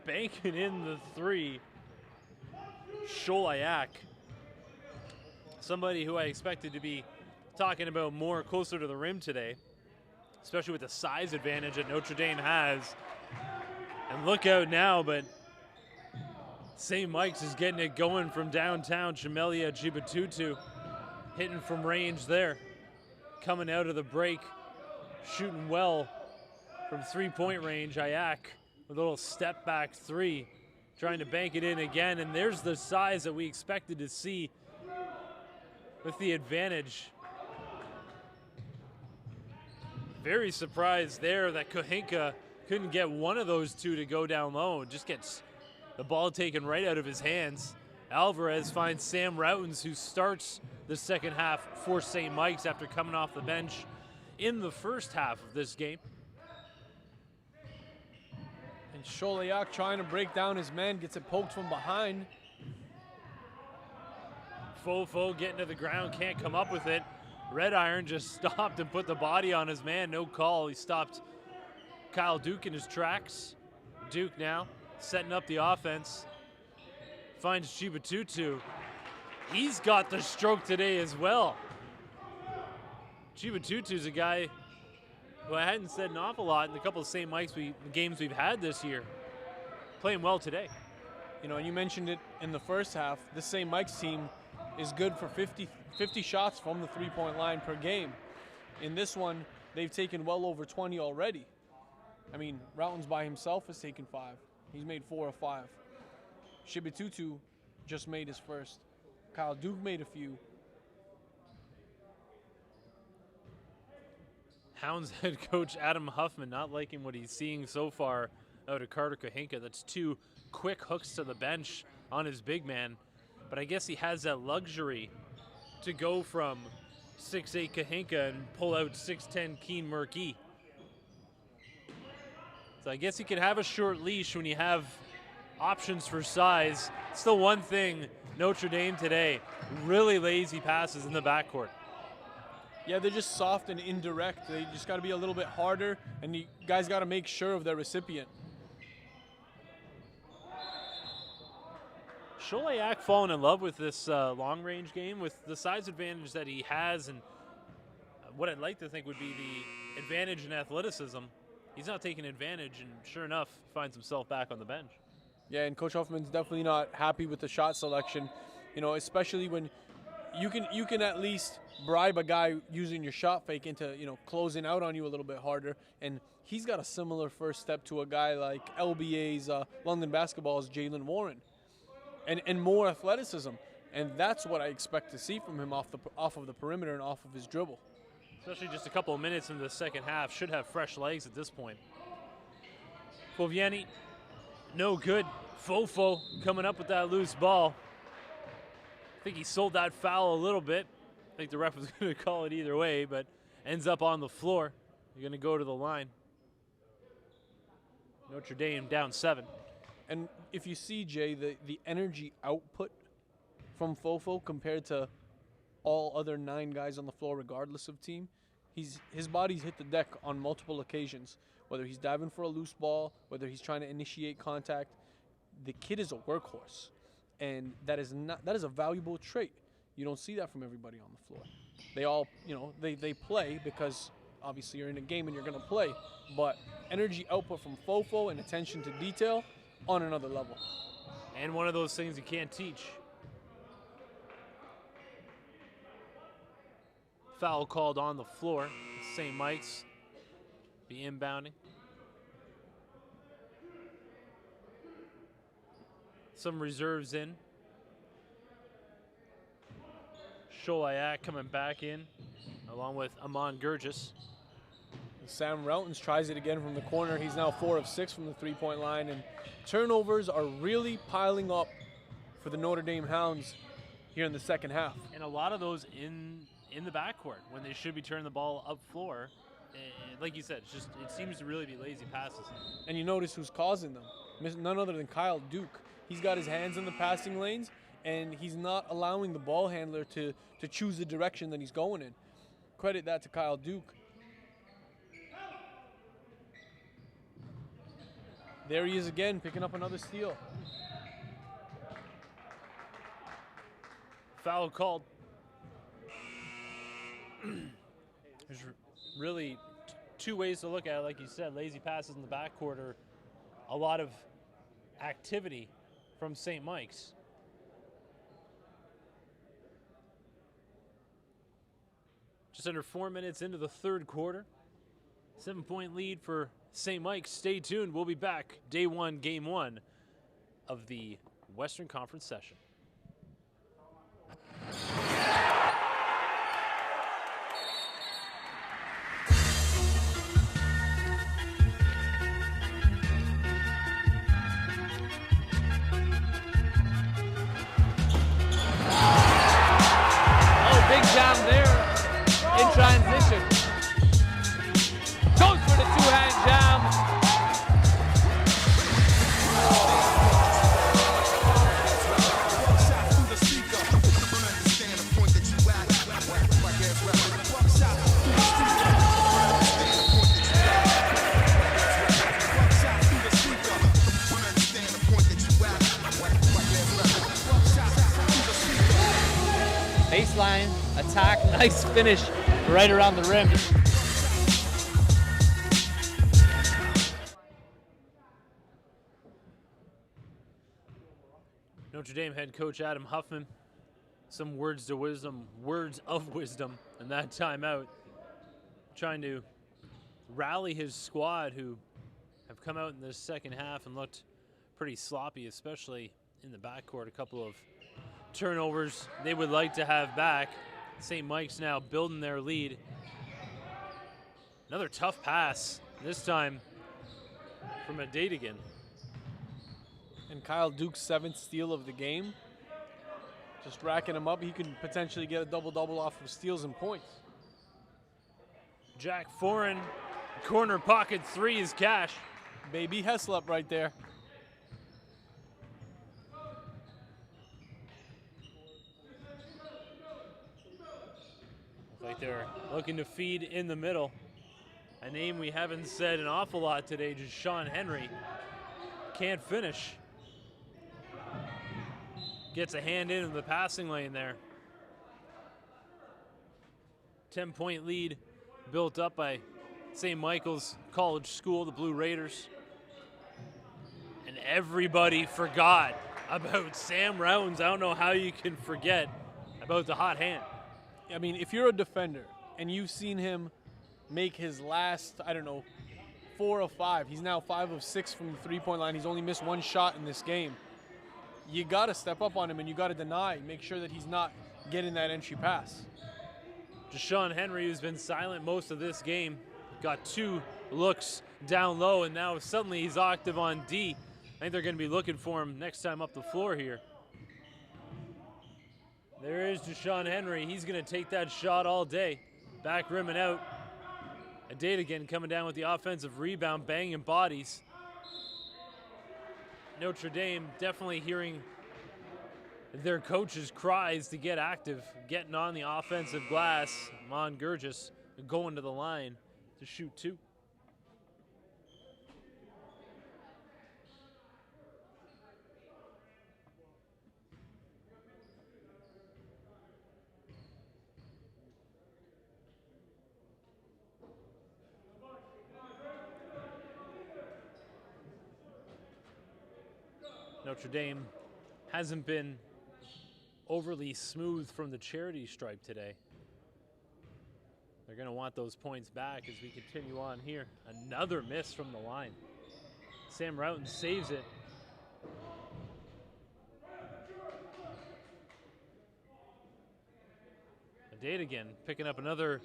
Banking in the 3, Sholayak. Somebody who I expected to be talking about more closer to the rim today, especially with the size advantage that Notre Dame has. And look out now, but St. Mike's is getting it going from downtown. Chamelia Jibatutu hitting from range there. Coming out of the break, shooting well from three-point range. Ayak with a little step back three, trying to bank it in again. And there's the size that we expected to see with the advantage. Very surprised there that Kahinka couldn't get one of those two to go down low. Just gets the ball taken right out of his hands. Alvarez finds Sam Routens, who starts the second half for St. Mike's after coming off the bench in the first half of this game. And Sholayak trying to break down his man, gets it poked from behind. Fofo getting to the ground, can't come up with it. Red Iron just stopped and put the body on his man, no call. He stopped Kyle Duke in his tracks. Duke now setting up the offense. Finds Jibatutu. He's got the stroke today as well. Jibatutu's a guy who I hadn't said an awful lot in the couple of St. Mike's games we've had this year. Playing well today. You know, and you mentioned it in the first half, this St. Mike's team is good for 50 shots from the three-point line per game. In this one, they've taken well over 20 already. I mean, Routens by himself has taken 5. He's made 4 of 5. Shibatutu just made his first. Kyle Duke made a few. Hounds head coach Adam Huffman not liking what he's seeing so far out of Carter Kahinka. That's 2 quick hooks to the bench on his big man. But I guess he has that luxury to go from 6'8" Kahinka and pull out 6'10" Keen Murky. So I guess you can have a short leash when you have options for size. Still one thing, Notre Dame today, really lazy passes in the backcourt. Yeah, they're just soft and indirect. They just got to be a little bit harder, and you guys got to make sure of their recipient. Sholayak falling in love with this long-range game with the size advantage that he has, and what I'd like to think would be the advantage in athleticism. He's not taking advantage, and sure enough, finds himself back on the bench. Yeah, and Coach Huffman's definitely not happy with the shot selection, you know, especially when you can at least bribe a guy using your shot fake into, you know, closing out on you a little bit harder. And he's got a similar first step to a guy like LBA's London Basketball's Jalen Warren, and more athleticism. And that's what I expect to see from him off of the perimeter and off of his dribble. Especially just a couple of minutes into the second half. Should have fresh legs at this point. Foviani, no good. Fofo coming up with that loose ball. I think he sold that foul a little bit. I think the ref was going to call it either way, but ends up on the floor. You're going to go to the line. Notre Dame down 7. And if you see, Jay, the energy output from Fofo compared to all other 9 guys on the floor, regardless of team, his body's hit the deck on multiple occasions. Whether he's diving for a loose ball, whether he's trying to initiate contact, the kid is a workhorse, and that is a valuable trait. You don't see that from everybody on the floor. They all, you know, they play because obviously you're in a game and you're going to play, but energy output from Fofo and attention to detail on another level. And one of those things you can't teach. Foul called on the floor. St. Mike's be inbounding. Some reserves in. Sholayak coming back in, along with Amon Gurgis. Sam Routens tries it again from the corner. He's now 4 of 6 from the three-point line, and turnovers are really piling up for the Notre Dame Hounds here in the second half. And a lot of those in the backcourt when they should be turning the ball up floor. And like you said, it seems to really be lazy passes. And you notice who's causing them. None other than Kyle Duke. He's got his hands in the passing lanes, and he's not allowing the ball handler to choose the direction that he's going in. Credit that to Kyle Duke. There he is again, picking up another steal. Foul called. There's really 2 ways to look at it. Like you said, lazy passes in the backcourt, or a lot of activity from St. Mike's. Just under 4 minutes into the third quarter. 7-point lead for St. Mike's. Stay tuned. We'll be back day one, game one of the Western Conference session. Oh, big jam there in transition. Goes for the two-hand jam. Baseline, attack, nice finish right around the rim. Notre Dame head coach Adam Huffman, some words of wisdom in that timeout, trying to rally his squad who have come out in the second half and looked pretty sloppy, especially in the backcourt. A couple of turnovers they would like to have back. St. Mike's now building their lead. Another tough pass, this time from a Dadigan. And Kyle Duke's 7th steal of the game. Just racking him up. He can potentially get a double-double off of steals and points. Jack Foran, corner pocket three is cash. Baby Heslop right there. Like they're looking to feed in the middle. A name we haven't said an awful lot today, just Sean Henry. Can't finish. Gets a hand in the passing lane there. 10-point lead built up by St. Michaels College School, the Blue Raiders. And everybody forgot about Sam Rounds. I don't know how you can forget about the hot hand. I mean, if you're a defender and you've seen him make his last, 4 of 5. He's now 5 of 6 from the three-point line. He's only missed one shot in this game. You got to step up on him and you got to deny, make sure that he's not getting that entry pass. Deshaun Henry, who's been silent most of this game, got 2 looks down low, and now suddenly he's active on D. I think they're going to be looking for him next time up the floor here. There is Deshaun Henry. He's going to take that shot all day. Back rim and out. A Dadigan coming down with the offensive rebound, banging bodies. Notre Dame definitely hearing their coach's cries to get active, getting on the offensive glass. Mon Gurgis going to the line to shoot 2. Notre Dame hasn't been overly smooth from the charity stripe today. They're going to want those points back as we continue on here. Another miss from the line. Sam Roughton saves it. Dadigan picking up another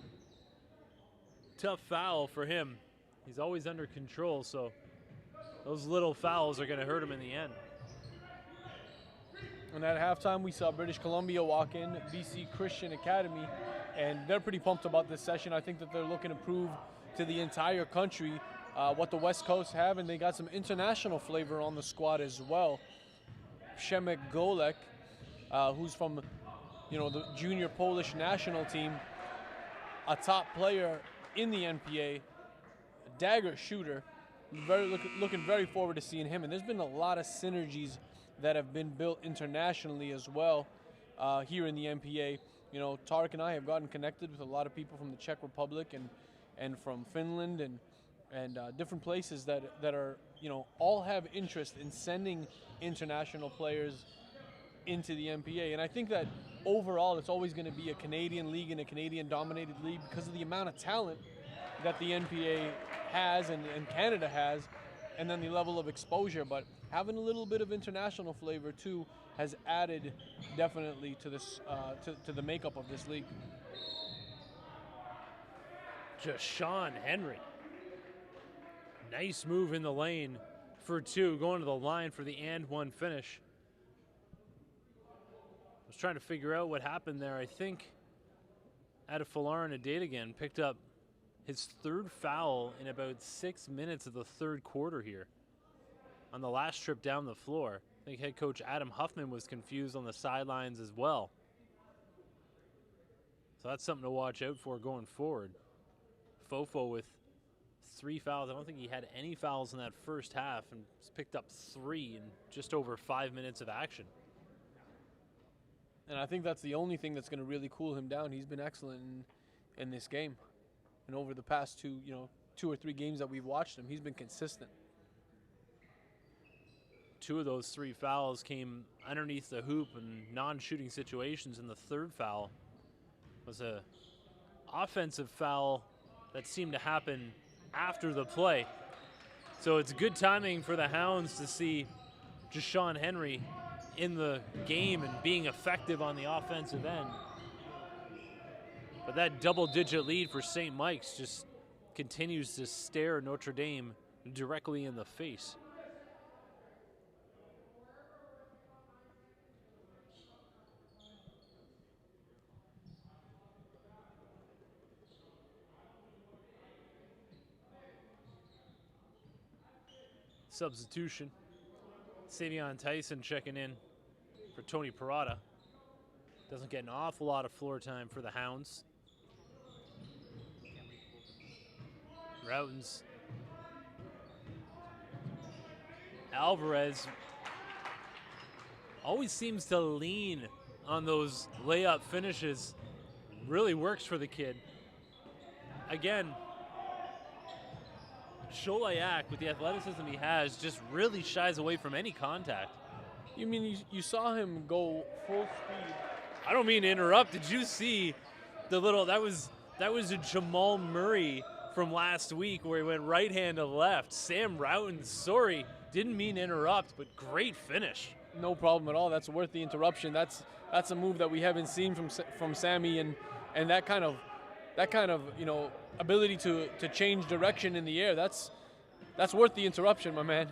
tough foul for him. He's always under control, so those little fouls are going to hurt him in the end. And at halftime, we saw British Columbia walk in, BC Christian Academy, and they're pretty pumped about this session. I think that they're looking to prove to the entire country what the West Coast have, and they got some international flavor on the squad as well. Przemek Golek, who's from the junior Polish national team, a top player in the NPA, a dagger shooter. Looking very forward to seeing him. And there's been a lot of synergies that have been built internationally as well here in the NPA. Tarek and I have gotten connected with a lot of people from the Czech Republic and from Finland and different places that are all have interest in sending international players into the NPA. And I think that overall it's always going to be a Canadian league and a Canadian-dominated league because of the amount of talent that the NPA has and Canada has, and then the level of exposure. But having a little bit of international flavor too has added definitely to this to the makeup of this league. Just Sean Henry. Nice move in the lane for 2, going to the line for the and 1 finish. I was trying to figure out what happened there. I think Adefalarin Adedigan picked up his 3rd foul in about 6 minutes of the 3rd quarter here on the last trip down the floor. I think head coach Adam Huffman was confused on the sidelines as well. So that's something to watch out for going forward. Fofo with 3 fouls. I don't think he had any fouls in that first half and picked up 3 in just over 5 minutes of action. And I think that's the only thing that's going to really cool him down. He's been excellent in this game. And over the past 2 or 3 games that we've watched him, he's been consistent. 2 of those 3 fouls came underneath the hoop in non-shooting situations, and the 3rd foul was a offensive foul that seemed to happen after the play. So it's good timing for the Hounds to see just Sean Henry in the game and being effective on the offensive end. But that double-digit lead for St. Mike's just continues to stare Notre Dame directly in the face. Substitution. Savion Tyson checking in for Tony Parada. Doesn't get an awful lot of floor time for the Hounds. Routens. Alvarez always seems to lean on those layup finishes. Really works for the kid. Again, Cholayak, with the athleticism he has, just really shies away from any contact. You mean you saw him go full speed? I don't mean to interrupt. Did you see the little, that was a Jamal Murray from last week where he went right hand to left. Sam Routen, sorry, didn't mean to interrupt, but great finish. No problem at all. That's worth the interruption. That's a move that we haven't seen from Sammy, and that kind of ability to change direction in the air. That's worth the interruption, my man.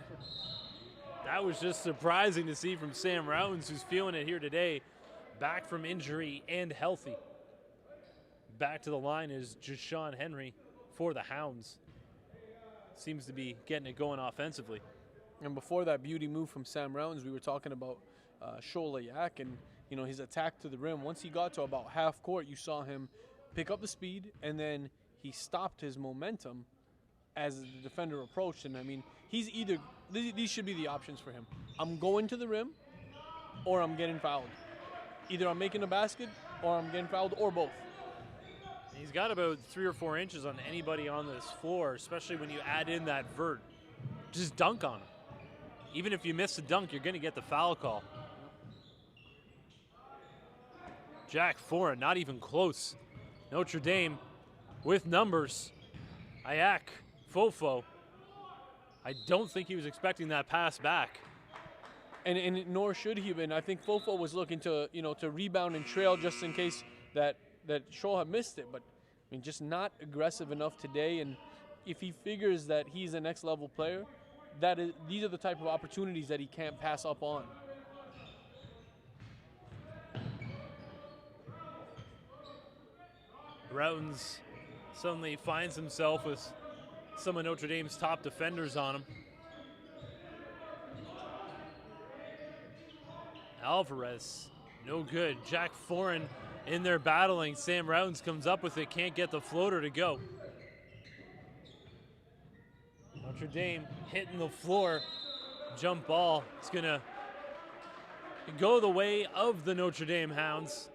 That was just surprising to see from Sam Routens, who's feeling it here today, back from injury and healthy. Back to the line is Jashawn Henry for the Hounds. Seems to be getting it going offensively. And before that beauty move from Sam Routens, we were talking about Cholayak and his attack to the rim. Once he got to about half court, you saw him pick up the speed, and then he stopped his momentum as the defender approached. And I mean, he's either, these should be the options for him. I'm going to the rim or I'm getting fouled. Either I'm making a basket or I'm getting fouled, or both. He's got about 3 or 4 inches on anybody on this floor, especially when you add in that vert. Just dunk on him. Even if you miss the dunk, you're going to get the foul call. Jack Foran, not even close. Notre Dame with numbers. Ayak, Fofo. I don't think he was expecting that pass back. And nor should he have been. I think Fofo was looking to rebound and trail just in case that Scholl had missed it. But I mean, just not aggressive enough today. And if he figures that he's a next level player, these are the type of opportunities that he can't pass up on. Routens suddenly finds himself with some of Notre Dame's top defenders on him. Alvarez, no good. Jack Foran in there battling. Sam Routens comes up with it, can't get the floater to go. Notre Dame hitting the floor. Jump ball. It's going to go the way of the Notre Dame Hounds.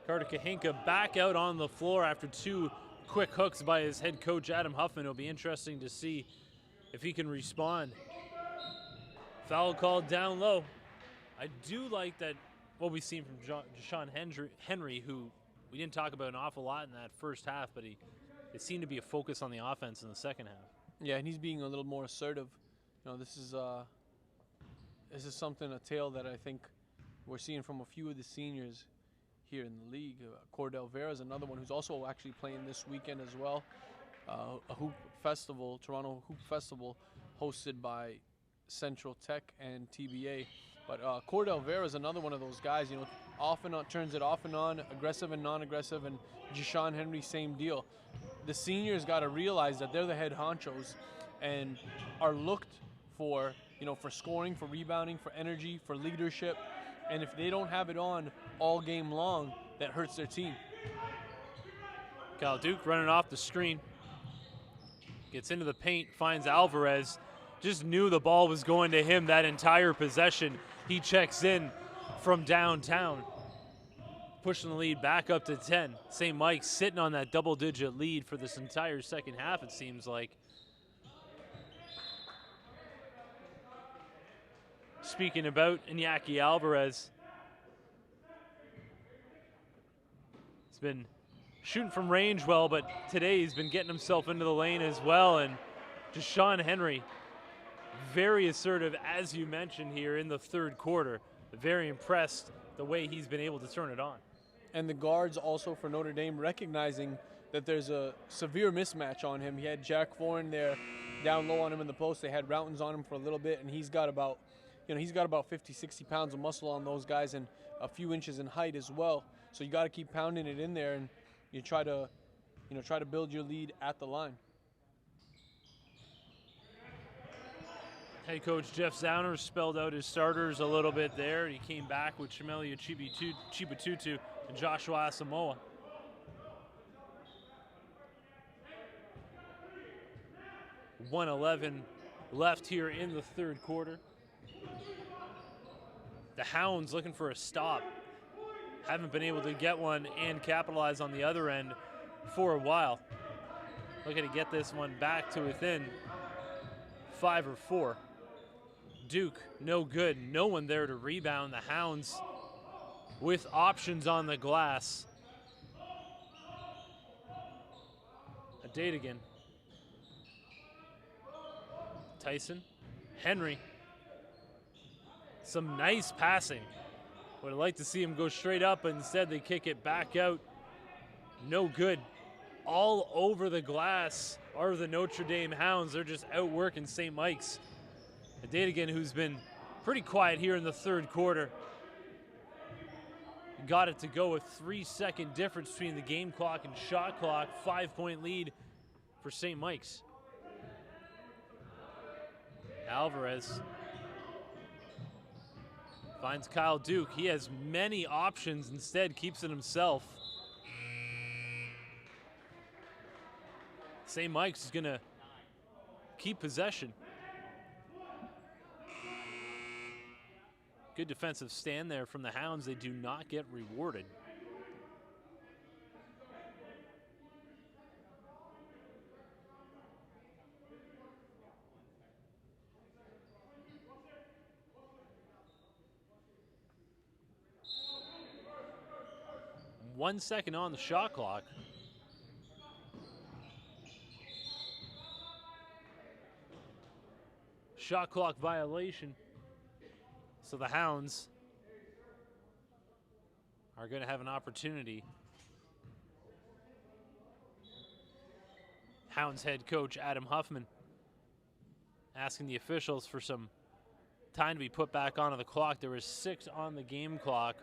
Carter Kahinka back out on the floor after 2 quick hooks by his head coach, Adam Huffman. It'll be interesting to see if he can respond. Foul called down low. I do like that what we've seen from Deshaun Henry, who we didn't talk about an awful lot in that first half, but it seemed to be a focus on the offense in the second half. Yeah, and he's being a little more assertive. You know, this is something, a tale that I think we're seeing from a few of the seniors here in the league. Cordell Vera is another one who's also actually playing this weekend as well. A hoop festival, Toronto Hoop Festival, hosted by Central Tech and TBA. But Cordell Vera is another one of those guys, you know, turns it off and on, aggressive and non-aggressive, and Deshaun Henry, same deal. The seniors got to realize that they're the head honchos and are looked for, you know, for scoring, for rebounding, for energy, for leadership. And if they don't have it on all game long, that hurts their team. Kyle Duke running off the screen. Gets into the paint, finds Alvarez. Just knew the ball was going to him that entire possession. He checks in from downtown, pushing the lead back up to 10. St. Mike's sitting on that double-digit lead for this entire second half, it seems like. Speaking about Iñaki Alvarez, he's been shooting from range well, but today he's been getting himself into the lane as well. And Deshaun Henry, very assertive, as you mentioned here in the third quarter. Very impressed the way he's been able to turn it on. And the guards also for Notre Dame recognizing that there's a severe mismatch on him. He had Jack Foran there down low on him in the post. They had Routins on him for a little bit, and he's got about 50, 60 pounds of muscle on those guys and a few inches in height as well. So you got to keep pounding it in there, and you try to build your lead at the line. Head coach Jeff Zauner spelled out his starters a little bit there. He came back with Chimelia Chibatutu and Joshua Asamoah. .111 left here in the third quarter. The Hounds looking for a stop. Haven't been able to get one and capitalize on the other end for a while. Looking to get this one back to within 5 or 4. Duke, no good. No one there to rebound. The Hounds with options on the glass. Adadigan. Tyson. Henry. Some nice passing. Would have liked to see him go straight up, but instead they kick it back out. No good. All over the glass are the Notre Dame Hounds. They're just outworking St. Mike's. Adadigan, who's been pretty quiet here in the third quarter, got it to go. A 3-second difference between the game clock and shot clock. 5-point lead for St. Mike's. Alvarez finds Kyle Duke. He has many options, instead keeps it himself. St. Mike's is going to keep possession. Good defensive stand there from the Hounds. They do not get rewarded. One second on the shot clock. Shot clock violation. So the Hounds are going to have an opportunity. Hounds head coach Adam Huffman asking the officials for some time to be put back onto the clock. There was 6 on the game clock,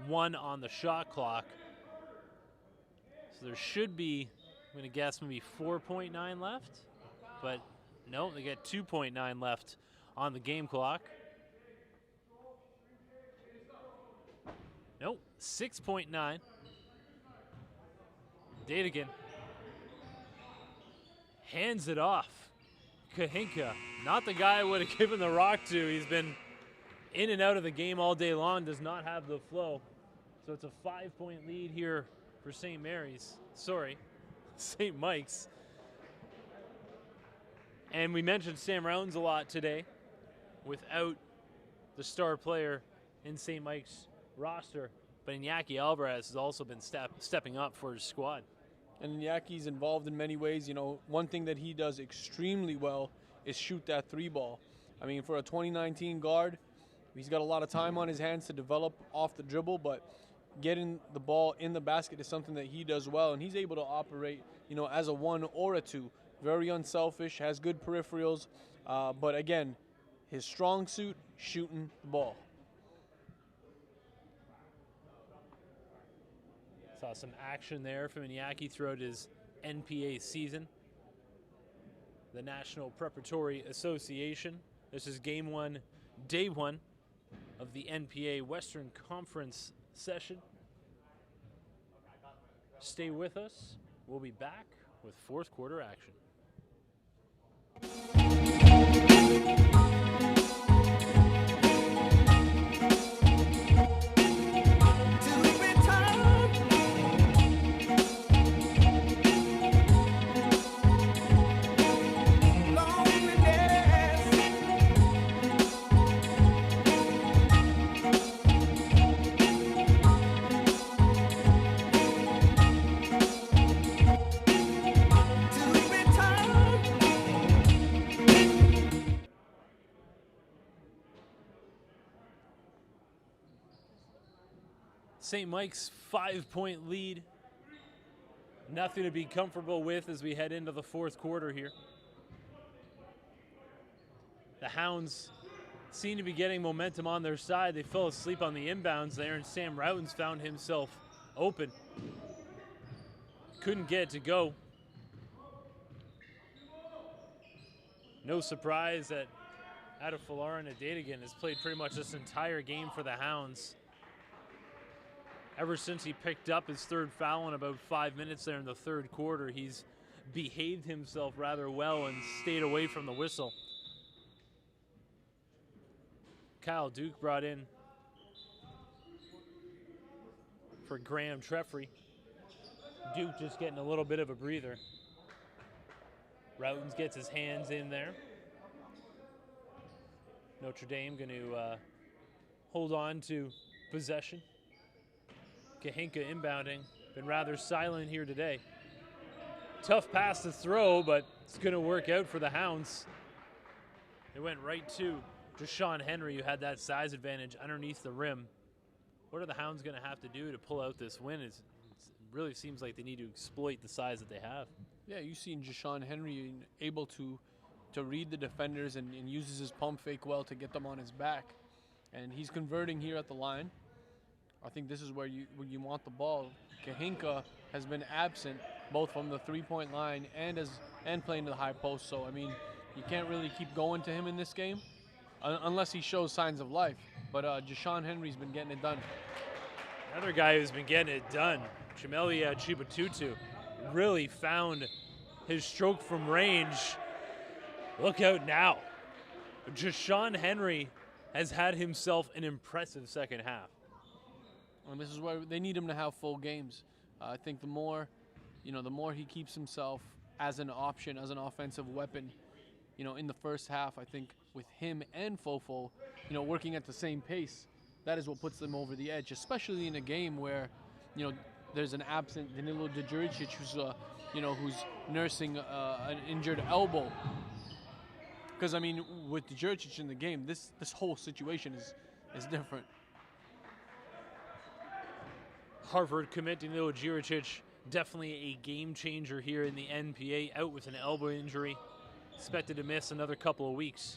1 on the shot clock. So there should be, I'm going to guess, maybe 4.9 left. But no, they get 2.9 left on the game clock. Nope, 6.9. Dadigan hands it off. Kahinka, not the guy I would have given the rock to. He's been in and out of the game all day long, does not have the flow. So it's a 5-point lead here for St. Mary's. Sorry, St. Mike's. And we mentioned Sam Rounds a lot today. Without the star player in St. Mike's roster, but Iñaki Alvarez has also been stepping up for his squad. And Inyaki's involved in many ways. You know, one thing that he does extremely well is shoot that three ball. I mean, for a 2019 guard, he's got a lot of time on his hands to develop off the dribble, but getting the ball in the basket is something that he does well, and he's able to operate, you know, as a 1 or a 2. Very unselfish, has good peripherals, but again, his strong suit, shooting the ball. Saw some action there from Iñaki throughout his NPA season. The National Preparatory Association. This is game 1, day 1 of the NPA Western Conference session. Stay with us. We'll be back with fourth quarter action. St. Mike's 5-point lead. Nothing to be comfortable with as we head into the fourth quarter here. The Hounds seem to be getting momentum on their side. They fell asleep on the inbounds there, and Sam Routens found himself open. Couldn't get it to go. No surprise that Adefalarin Adedigan has played pretty much this entire game for the Hounds. Ever since he picked up his third foul in about 5 minutes there in the third quarter, he's behaved himself rather well and stayed away from the whistle. Kyle Duke brought in for Graham Treffry. Duke just getting a little bit of a breather. Routens gets his hands in there. Notre Dame going to hold on to possession. Kahinka inbounding, been rather silent here today. Tough pass to throw, but it's going to work out for the Hounds. It went right to Deshaun Henry, who had that size advantage underneath the rim. What are the Hounds going to have to do to pull out this win? It really seems like they need to exploit the size that they have. Yeah, you've seen Deshaun Henry able to read the defenders and uses his pump fake well to get them on his back. And he's converting here at the line. I think this is where you want the ball. Kahinka has been absent both from the three-point line and playing to the high post. So, I mean, you can't really keep going to him in this game unless he shows signs of life. But Deshaun Henry's been getting it done. Another guy who's been getting it done, Chimelia Chibatutu, really found his stroke from range. Look out now. Deshaun Henry has had himself an impressive second half. And this is why they need him to have full games. I think the more he keeps himself as an option, as an offensive weapon, in the first half, I think with him and Fofo, working at the same pace, that is what puts them over the edge, especially in a game where, there's an absent Danilo Djuricic who's nursing an injured elbow. Because, I mean, with Djuricic in the game, this whole situation is different. Harvard commit Danilo Djuricic, definitely a game changer here in the NPA, out with an elbow injury, expected to miss another couple of weeks.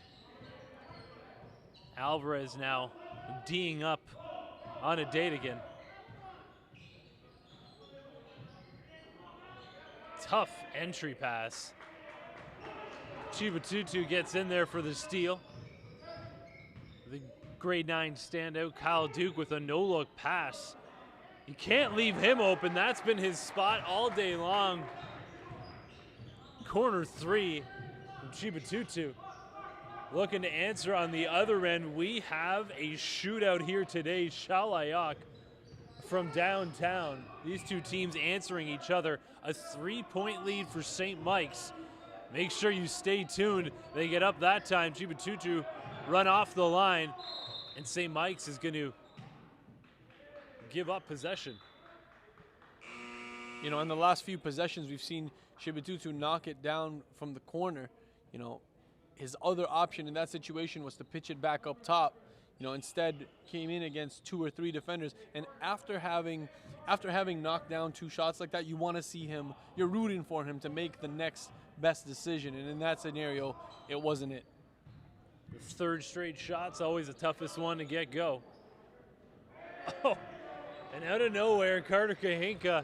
Alvarez now D'ing up on a date again. Tough entry pass. Chibatutu gets in there for the steal. The grade 9 standout, Kyle Duke, with a no-look pass. You can't leave him open. That's been his spot all day long. Corner 3 from Chibatutu. Looking to answer on the other end. We have a shootout here today. Shalayak from downtown These two teams answering each other. A 3-point lead for St. Mike's. Make sure you stay tuned. They get up that time. Chibatutu run off the line, and St. Mike's is going to give up possession. You know, in the last few possessions, we've seen Chibatutu knock it down from the corner. You know, his other option in that situation was to pitch it back up top. You know, instead came in against 2 or 3 defenders. And after having knocked down 2 shots like that, you want to see him, you're rooting for him to make the next best decision. And in that scenario, it wasn't it. The third straight shot's always the toughest one to get go. Oh, and out of nowhere, Carter Kahinka,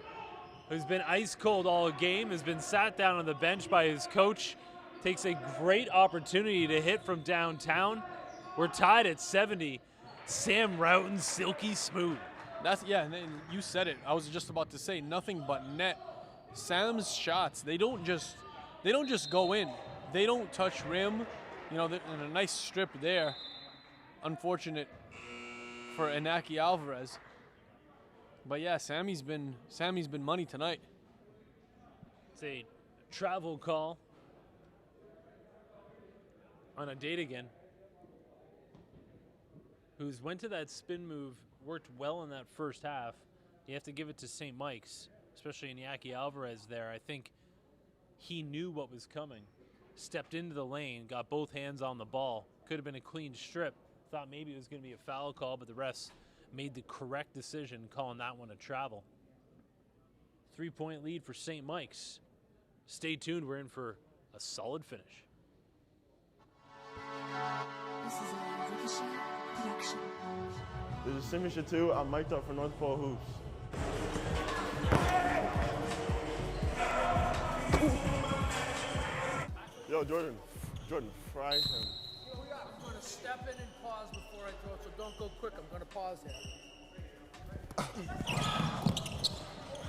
who's been ice cold all game, has been sat down on the bench by his coach, takes a great opportunity to hit from downtown. We're tied at 70. Sam Roughton, silky smooth. That's, yeah, and you said it. I was just about to say, nothing but net. Sam's shots, they don't just go in. They don't touch rim. You know, and a nice strip there. Unfortunate for Inaki Alvarez. But yeah, Sammy's been money tonight. It's a travel call on a date again. Who's went to that spin move, worked well in that first half. You have to give it to St. Mike's, especially Inaki Alvarez there. I think he knew what was coming. Stepped into the lane, got both hands on the ball. Could have been a clean strip. Thought maybe it was going to be a foul call, but the refs made the correct decision calling that one a travel. 3-point lead for St. Mike's. Stay tuned, we're in for a solid finish. This is a Ricochet production. This is Signature 2. I'm mic'd up for North Pole Hoops. Yo, Jordan, fry him. I'm going to step in and pause before I throw it, so don't go quick. I'm going to pause here.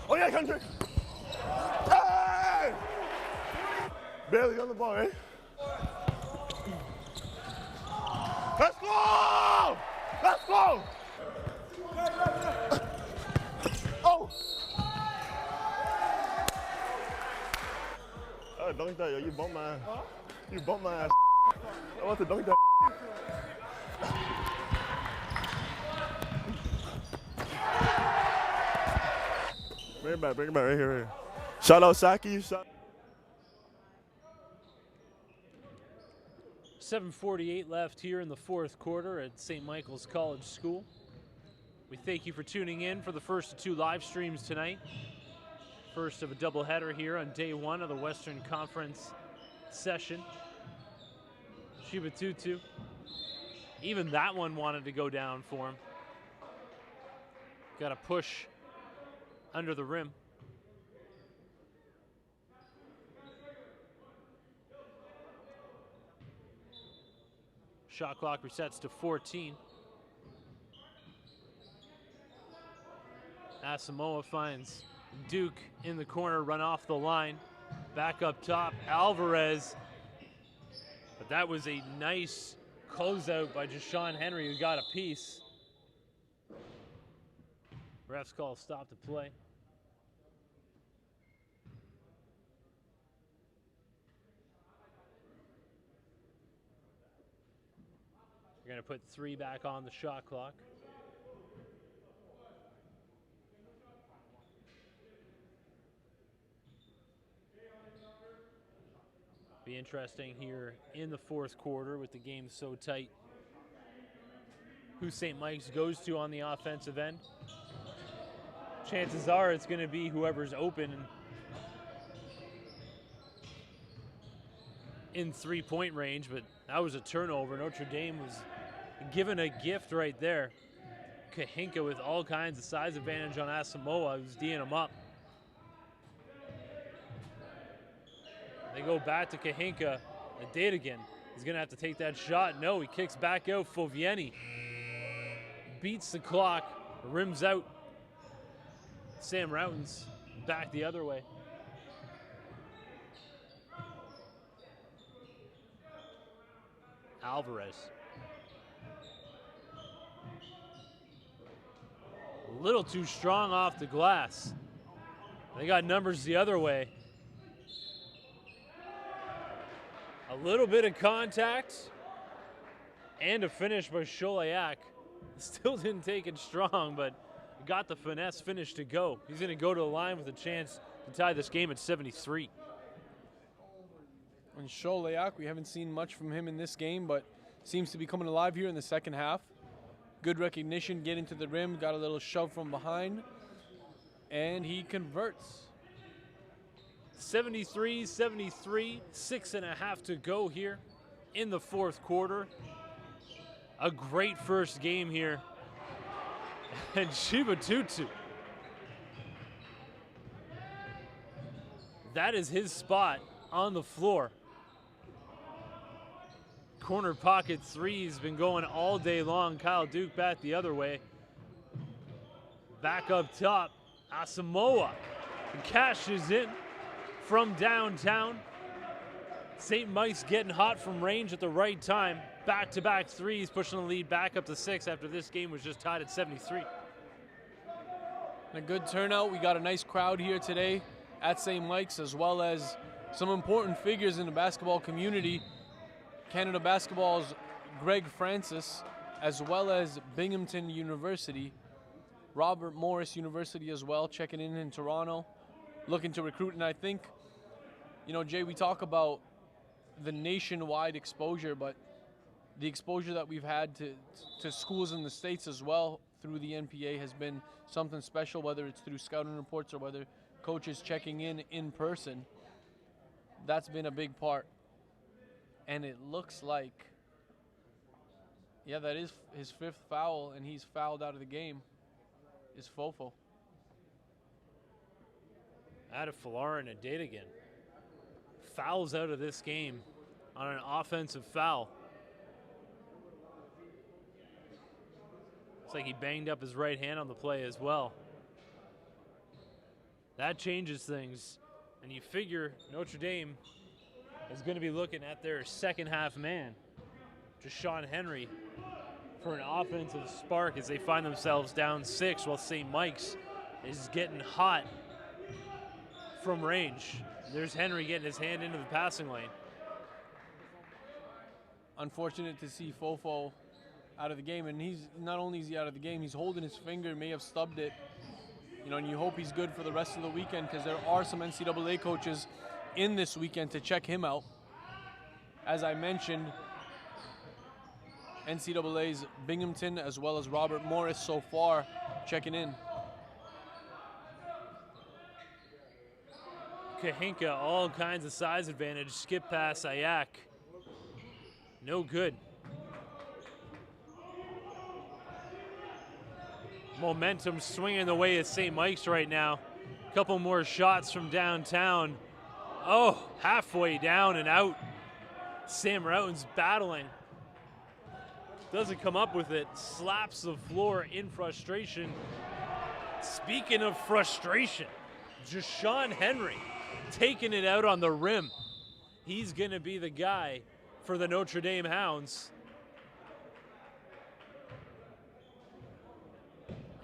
Oh yeah, Kendrick! Hey! Barely on the ball, right? Let's go! Let's go! Oh! I dunked that, yo. You bumped my ass. Huh? You bumped my ass. I want to dunk that. Bring it back right here. Shout out Saki. 7:48 left here in the fourth quarter at St. Michaels College School. We thank you for tuning in for the first of 2 live streams tonight. First of a doubleheader here on day 1 of the Western Conference session. Chibatutu, even that one wanted to go down for him. Got a push under the rim. Shot clock resets to 14. Asamoah finds Duke in the corner, run off the line. Back up top, Alvarez. But that was a nice closeout by Jashawn Henry, who got a piece. Refs call stop to play. We're going to put 3 back on the shot clock. Be interesting here in the fourth quarter with the game so tight. Who St. Mike's goes to on the offensive end. Chances are it's going to be whoever's open in 3-point range, but that was a turnover. Notre Dame was given a gift right there. Kahinka with all kinds of size advantage on Asamoah, who's D'ing him up. They go back to Kahinka. A date again. He's going to have to take that shot. No, he kicks back out. Fovieni beats the clock, rims out. Sam Roughton's back the other way. Alvarez. A little too strong off the glass. They got numbers the other way. A little bit of contact and a finish by Cholayak. Still didn't take it strong, but got the finesse finish to go. He's going to go to the line with a chance to tie this game at 73. And Cholayak, we haven't seen much from him in this game, but seems to be coming alive here in the second half. Good recognition, getting to the rim, got a little shove from behind, and he converts. 73-73, 6.5 to go here in the fourth quarter. A great first game here. And Shiba Tutu. That is his spot on the floor. Corner pocket three's been going all day long. Kyle Duke back the other way. Back up top, Asamoah cashes in from downtown. St. Mike's getting hot from range at the right time. Back-to-back threes, pushing the lead back up to 6 after this game was just tied at 73. A good turnout. We got a nice crowd here today at St. Mike's, as well as some important figures in the basketball community. Canada Basketball's Greg Francis, as well as Binghamton University. Robert Morris University as well, checking in Toronto, looking to recruit. And I think, you know, Jay, we talk about the nationwide exposure, but the exposure that we've had to schools in the States as well through the NPA has been something special, whether it's through scouting reports or whether coaches checking in person. That's been a big part. And it looks like, yeah, that is his 5th foul, and he's fouled out of the game, is Fofo. Adefalarin and Datagan fouls out of this game on an offensive foul. Looks like he banged up his right hand on the play as well. That changes things. And you figure Notre Dame is going to be looking at their second half man, Jashawn Henry, for an offensive spark as they find themselves down 6 while St. Mike's is getting hot from range. There's Henry getting his hand into the passing lane. Unfortunate to see Fofo out of the game, and he's not only is he out of the game, he's holding his finger, may have stubbed it. You know, and you hope he's good for the rest of the weekend, because there are some NCAA coaches in this weekend to check him out. As I mentioned, NCAA's Binghamton as well as Robert Morris so far checking in. Kahinka, all kinds of size advantage. Skip pass, Ayak. No good. Momentum swinging the way of St. Mike's right now. A couple more shots from downtown. Oh, halfway down and out. Sam Routen's battling. Doesn't come up with it. Slaps the floor in frustration. Speaking of frustration, Jashawn Henry taking it out on the rim. He's going to be the guy for the Notre Dame Hounds.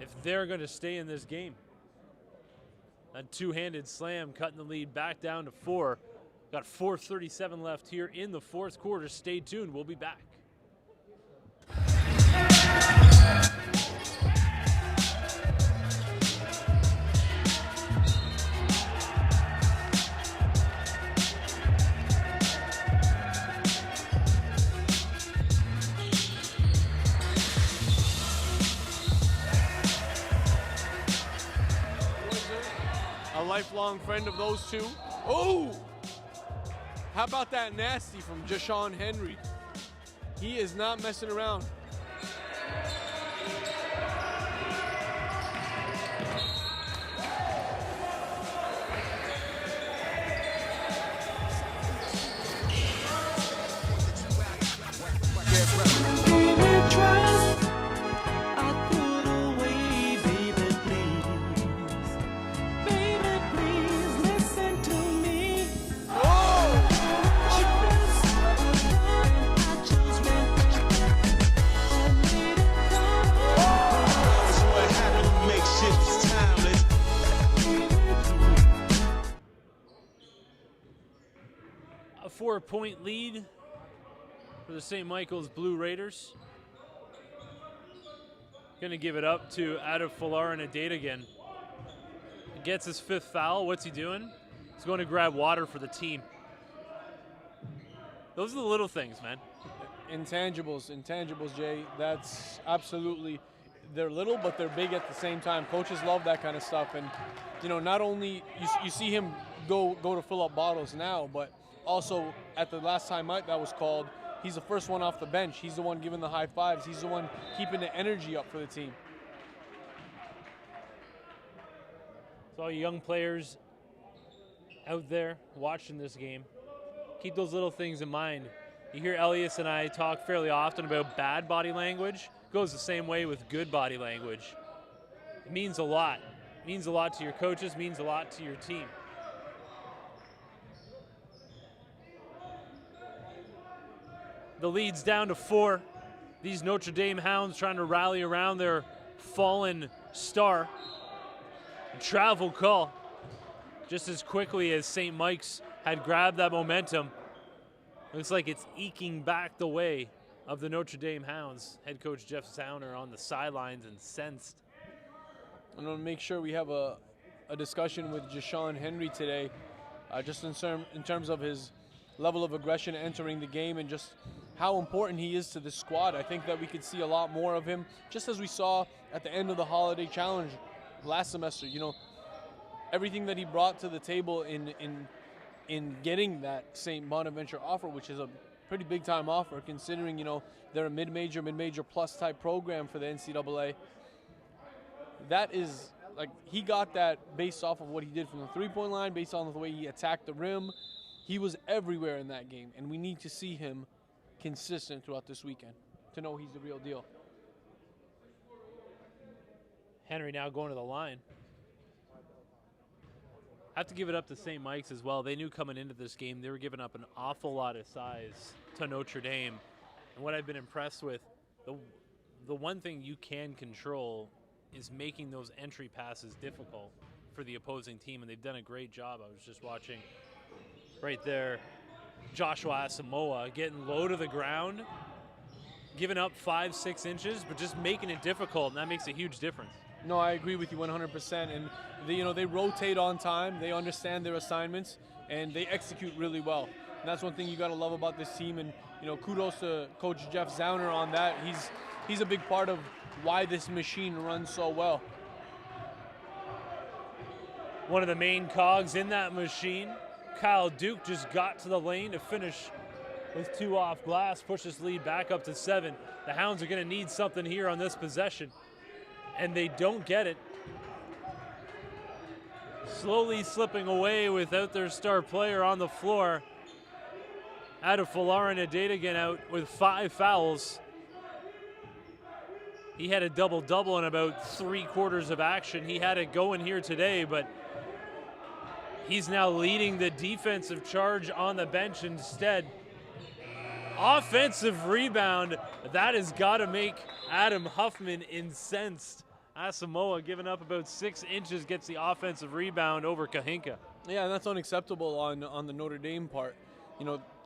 If they're going to stay in this game. A two-handed slam cutting the lead back down to 4. Got 4:37 left here in the fourth quarter. Stay tuned. We'll be back. Lifelong friend of those two. Oh! How about that nasty from Jashawn Henry? He is not messing around. 4-point lead for the St. Michaels Blue Raiders. Going to give it up to Adefolarin and Adate again. He gets his 5th foul. What's he doing? He's going to grab water for the team. Those are the little things, man. Intangibles, Jay. That's absolutely, they're little, but they're big at the same time. Coaches love that kind of stuff. And, you know, not only you see him go to fill up bottles now, but also at the last time out that was called, he's the first one off the bench. He's the one giving the high fives. He's the one keeping the energy up for the team. So all you young players out there watching this game, keep those little things in mind. You hear Elias and I talk fairly often about bad body language. It goes the same way with good body language. It means a lot. It means a lot to your coaches, means a lot to your team. The lead's down to 4. These Notre Dame Hounds trying to rally around their fallen star. A travel call. Just as quickly as St. Mike's had grabbed that momentum, looks like it's eking back the way of the Notre Dame Hounds. Head coach Jeff Zauner on the sidelines incensed. I'm going to make sure we have a discussion with Jashawn Henry today, just in terms of his level of aggression entering the game and just how important he is to the squad. I think that we could see a lot more of him, just as we saw at the end of the Holiday Challenge last semester. You know, everything that he brought to the table in getting that St. Bonaventure offer, which is a pretty big time offer considering, you know, they're a mid-major plus type program for the NCAA. That is, like, he got that based off of what he did from the three-point line, based on the way he attacked the rim. He was everywhere in that game, and we need to see him consistent throughout this weekend to know he's the real deal. Henry now going to the line. I have to give it up to St. Mike's as well. They knew coming into this game they were giving up an awful lot of size to Notre Dame. And what I've been impressed with, the one thing you can control is making those entry passes difficult for the opposing team, and they've done a great job. I was just watching right there Joshua Asamoah getting low to the ground, giving up 5-6 inches, but just making it difficult, and that makes a huge difference. No, I agree with you 100%. And they rotate on time, they understand their assignments, and they execute really well. And that's one thing you got to love about this team. And kudos to Coach Jeff Zauner on that. He's a big part of why this machine runs so well. One of the main cogs in that machine, Kyle Duke, just got to the lane to finish with 2 off glass, push this lead back up to 7. The Hounds are going to need something here on this possession, and they don't get it. Slowly slipping away without their star player on the floor. Adefolarin Adate again out with 5 fouls. He had a double-double in about 3/4 of action. He had it going here today, but he's now leading the defensive charge on the bench instead. Offensive rebound. That has got to make Adam Huffman incensed. Asamoah giving up about 6 inches, gets the offensive rebound over Kahinka. Yeah, and that's unacceptable on the Notre Dame part.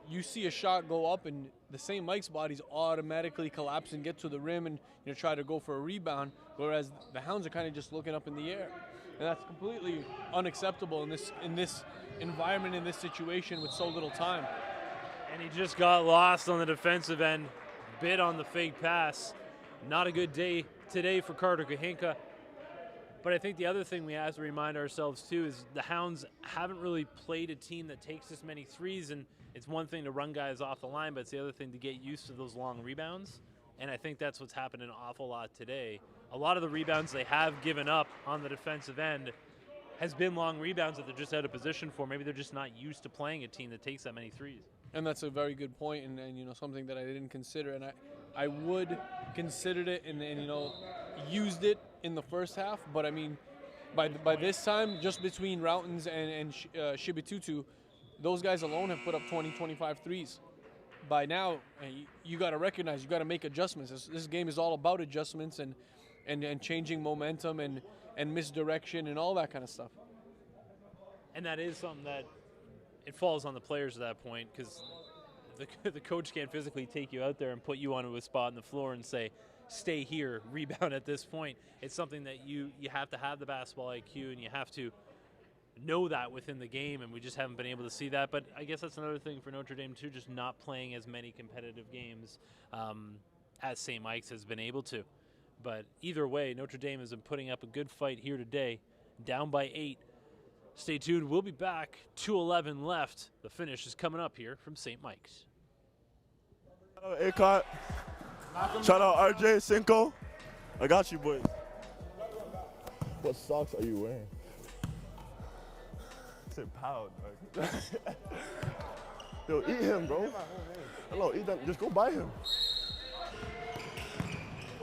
You see a shot go up and the St. Mike's bodies automatically collapse and get to the rim and try to go for a rebound, whereas the Hounds are kind of just looking up in the air. And that's completely unacceptable in this environment, in this situation with so little time. And he just got lost on the defensive end, bit on the fake pass. Not a good day today for Carter Kahinka. But I think the other thing we have to remind ourselves too is the Hounds haven't really played a team that takes this many threes, and it's one thing to run guys off the line, but it's the other thing to get used to those long rebounds. And I think that's what's happened an awful lot today. A lot of the rebounds they have given up on the defensive end has been long rebounds that they're just out of position for. Maybe they're just not used to playing a team that takes that many threes. And that's a very good point, and something that I didn't consider, and I would considered it and used it in the first half, but I mean, by this time, just between Routens and Shibitutu, those guys alone have put up 20, 25 threes. By now, you got to recognize, you got to make adjustments. This game is all about adjustments and changing momentum and misdirection and all that kind of stuff. And that is something that it falls on the players at that point, because the coach can't physically take you out there and put you onto a spot on the floor and say, stay here, rebound at this point. It's something that you have to have the basketball IQ, and you have to know that within the game, and we just haven't been able to see that. But I guess that's another thing for Notre Dame too, just not playing as many competitive games as St. Mike's has been able to. But either way, Notre Dame has been putting up a good fight here today, down by 8. Stay tuned. We'll be back. 2:11 left. The finish is coming up here from St. Mike's. Shout out Acot. Shout out RJ, Cinco. I got you, boys. What socks are you wearing? I said pound. Yo, eat him, bro. Hello, eat them. Just go buy him.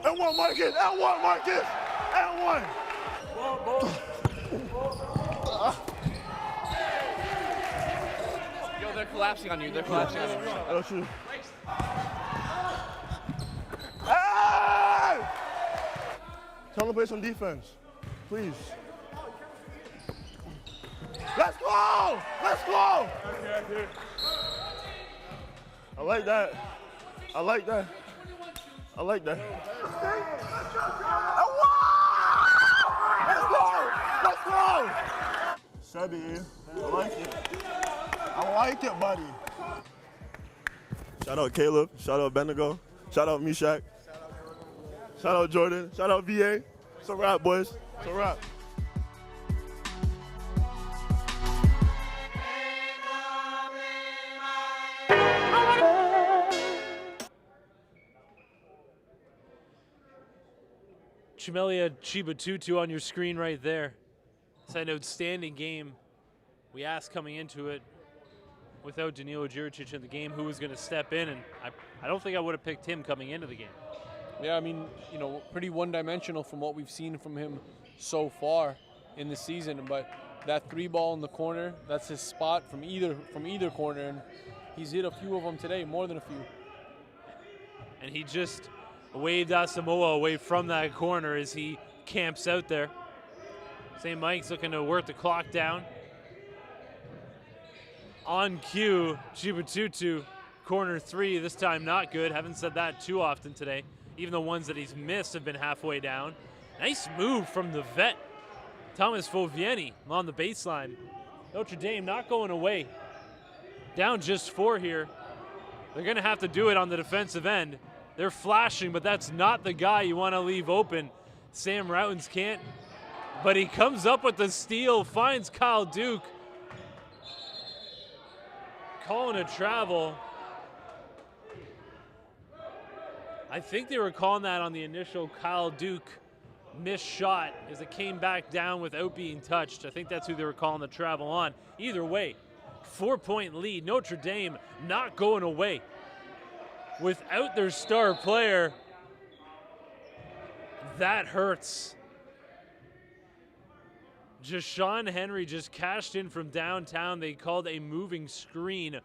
And one, Marcus. And one, Marcus. And one. Yo, they're collapsing on you. They're collapsing on you. I don't shoot. Hey! Tell them to play some defense, please. Let's go! Let's go! I like that. I like that. I like that. Let's go! Let's go! Sebi, I like it. I like it, buddy. Shout out Caleb. Shout out Benego. Shout out Mishak. Shout out Jordan. Shout out VA. It's a wrap, boys. It's a wrap. Chimelia Chibatutu on your screen right there. It's an outstanding game. We asked coming into it, without Danilo Juricic in the game, who was going to step in, and I don't think I would have picked him coming into the game. Yeah, I mean, you know, pretty one-dimensional from what we've seen from him so far in the season. But that 3-ball in the corner, that's his spot from either corner, and he's hit a few of them today, more than a few. And he just waved Asamoah away from that corner as he camps out there. St. Mike's looking to work the clock down. On cue, Chibatutu, corner 3, this time not good. Haven't said that too often today. Even the ones that he's missed have been halfway down. Nice move from the vet, Thomas Fovieni, on the baseline. Notre Dame not going away. Down just 4 here. They're going to have to do it on the defensive end. They're flashing, but that's not the guy you want to leave open. Sam Routens can't, but he comes up with the steal, finds Kyle Duke. Calling a travel. I think they were calling that on the initial Kyle Duke missed shot as it came back down without being touched. I think that's who they were calling the travel on. Either way, 4-point lead. Notre Dame not going away. Without their star player, that hurts. Jashawn Henry just cashed in from downtown. They called a moving screen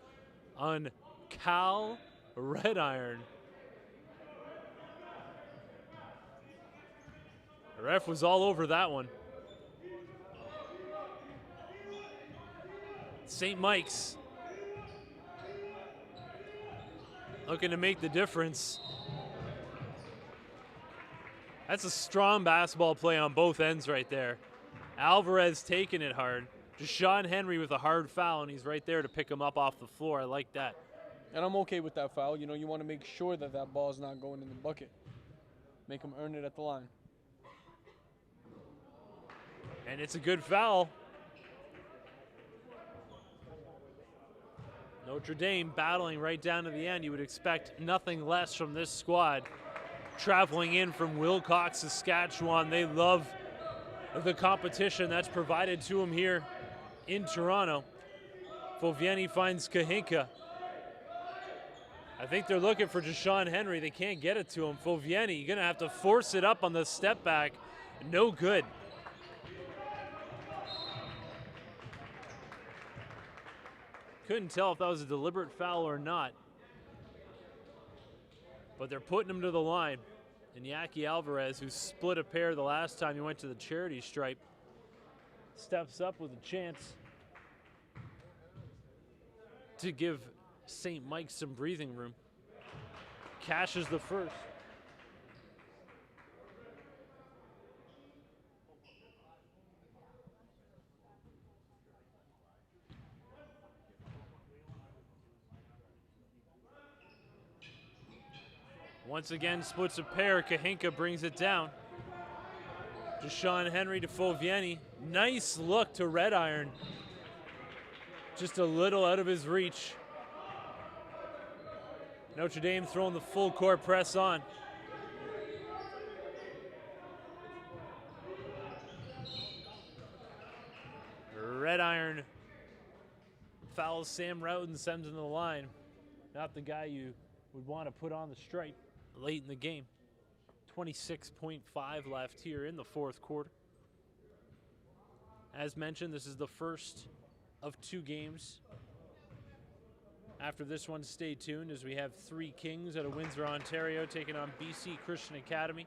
on Cal Rediron. The ref was all over that one. St. Mike's looking to make the difference. That's a strong basketball play on both ends right there. Alvarez taking it hard. Jashawn Henry with a hard foul, and he's right there to pick him up off the floor. I like that. And I'm okay with that foul. You know, you want to make sure that that ball is not going in the bucket. Make him earn it at the line. And it's a good foul. Notre Dame battling right down to the end. You would expect nothing less from this squad. Traveling in from Wilcox, Saskatchewan. They love the competition that's provided to them here in Toronto. Fovieni finds Kahinka. I think they're looking for Jashawn Henry. They can't get it to him. Fovieni, you're going to have to force it up on the step back. No good. Couldn't tell if that was a deliberate foul or not. But they're putting him to the line. Iñaki Alvarez, who split a pair the last time he went to the charity stripe, steps up with a chance to give St. Mike's some breathing room. Cashes the first. Once again, splits a pair. Kahinka brings it down. Deshaun Henry to Fovieni. Nice look to Red Iron. Just a little out of his reach. Notre Dame throwing the full court press on. Red Iron fouls Sam Routon, sends him to the line. Not the guy you would want to put on the stripe late in the game. 26.5 left here in the fourth quarter. As mentioned, this is the first of 2 games. After this one, stay tuned as we have 3 Kings out of Windsor, Ontario taking on BC Christian Academy.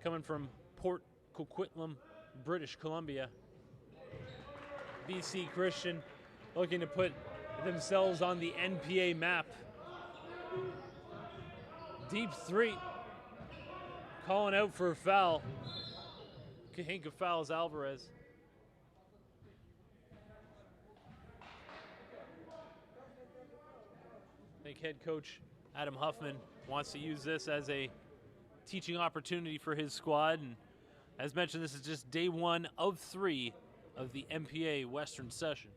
Coming from Port Coquitlam, British Columbia. BC Christian looking to put themselves on the NPA map. Deep 3. Calling out for a foul. Kahinka fouls Alvarez. I think head coach Adam Huffman wants to use this as a teaching opportunity for his squad. And as mentioned, this is just day 1 of 3 of the MPA Western session.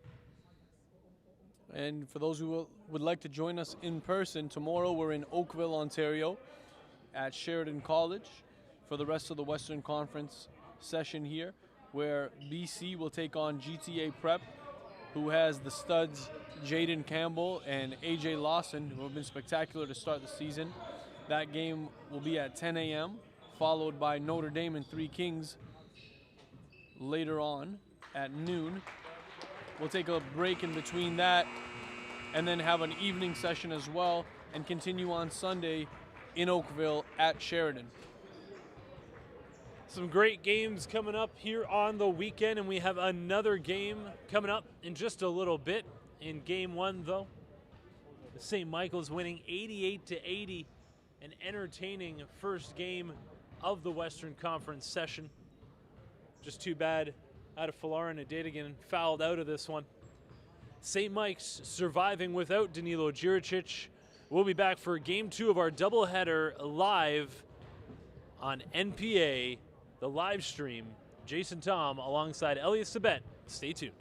And for those who would like to join us in person, tomorrow we're in Oakville, Ontario at Sheridan College for the rest of the Western Conference session here, where BC will take on GTA Prep, who has the studs Jaden Campbell and AJ Lawson, who have been spectacular to start the season. That game will be at 10 a.m., followed by Notre Dame and 3 Kings later on at noon. We'll take a break in between that and then have an evening session as well and continue on Sunday in Oakville at Sheridan. Some great games coming up here on the weekend, and we have another game coming up in just a little bit. In game 1, though, St. Michaels winning 88-80, an entertaining first game of the Western Conference session. Just too bad out of Falarin and Dadigan fouled out of this one. St. Mike's surviving without Danilo Juricic. We'll be back for game 2 of our doubleheader live on NPA, the live stream. Jason Tom alongside Elias Sabet. Stay tuned.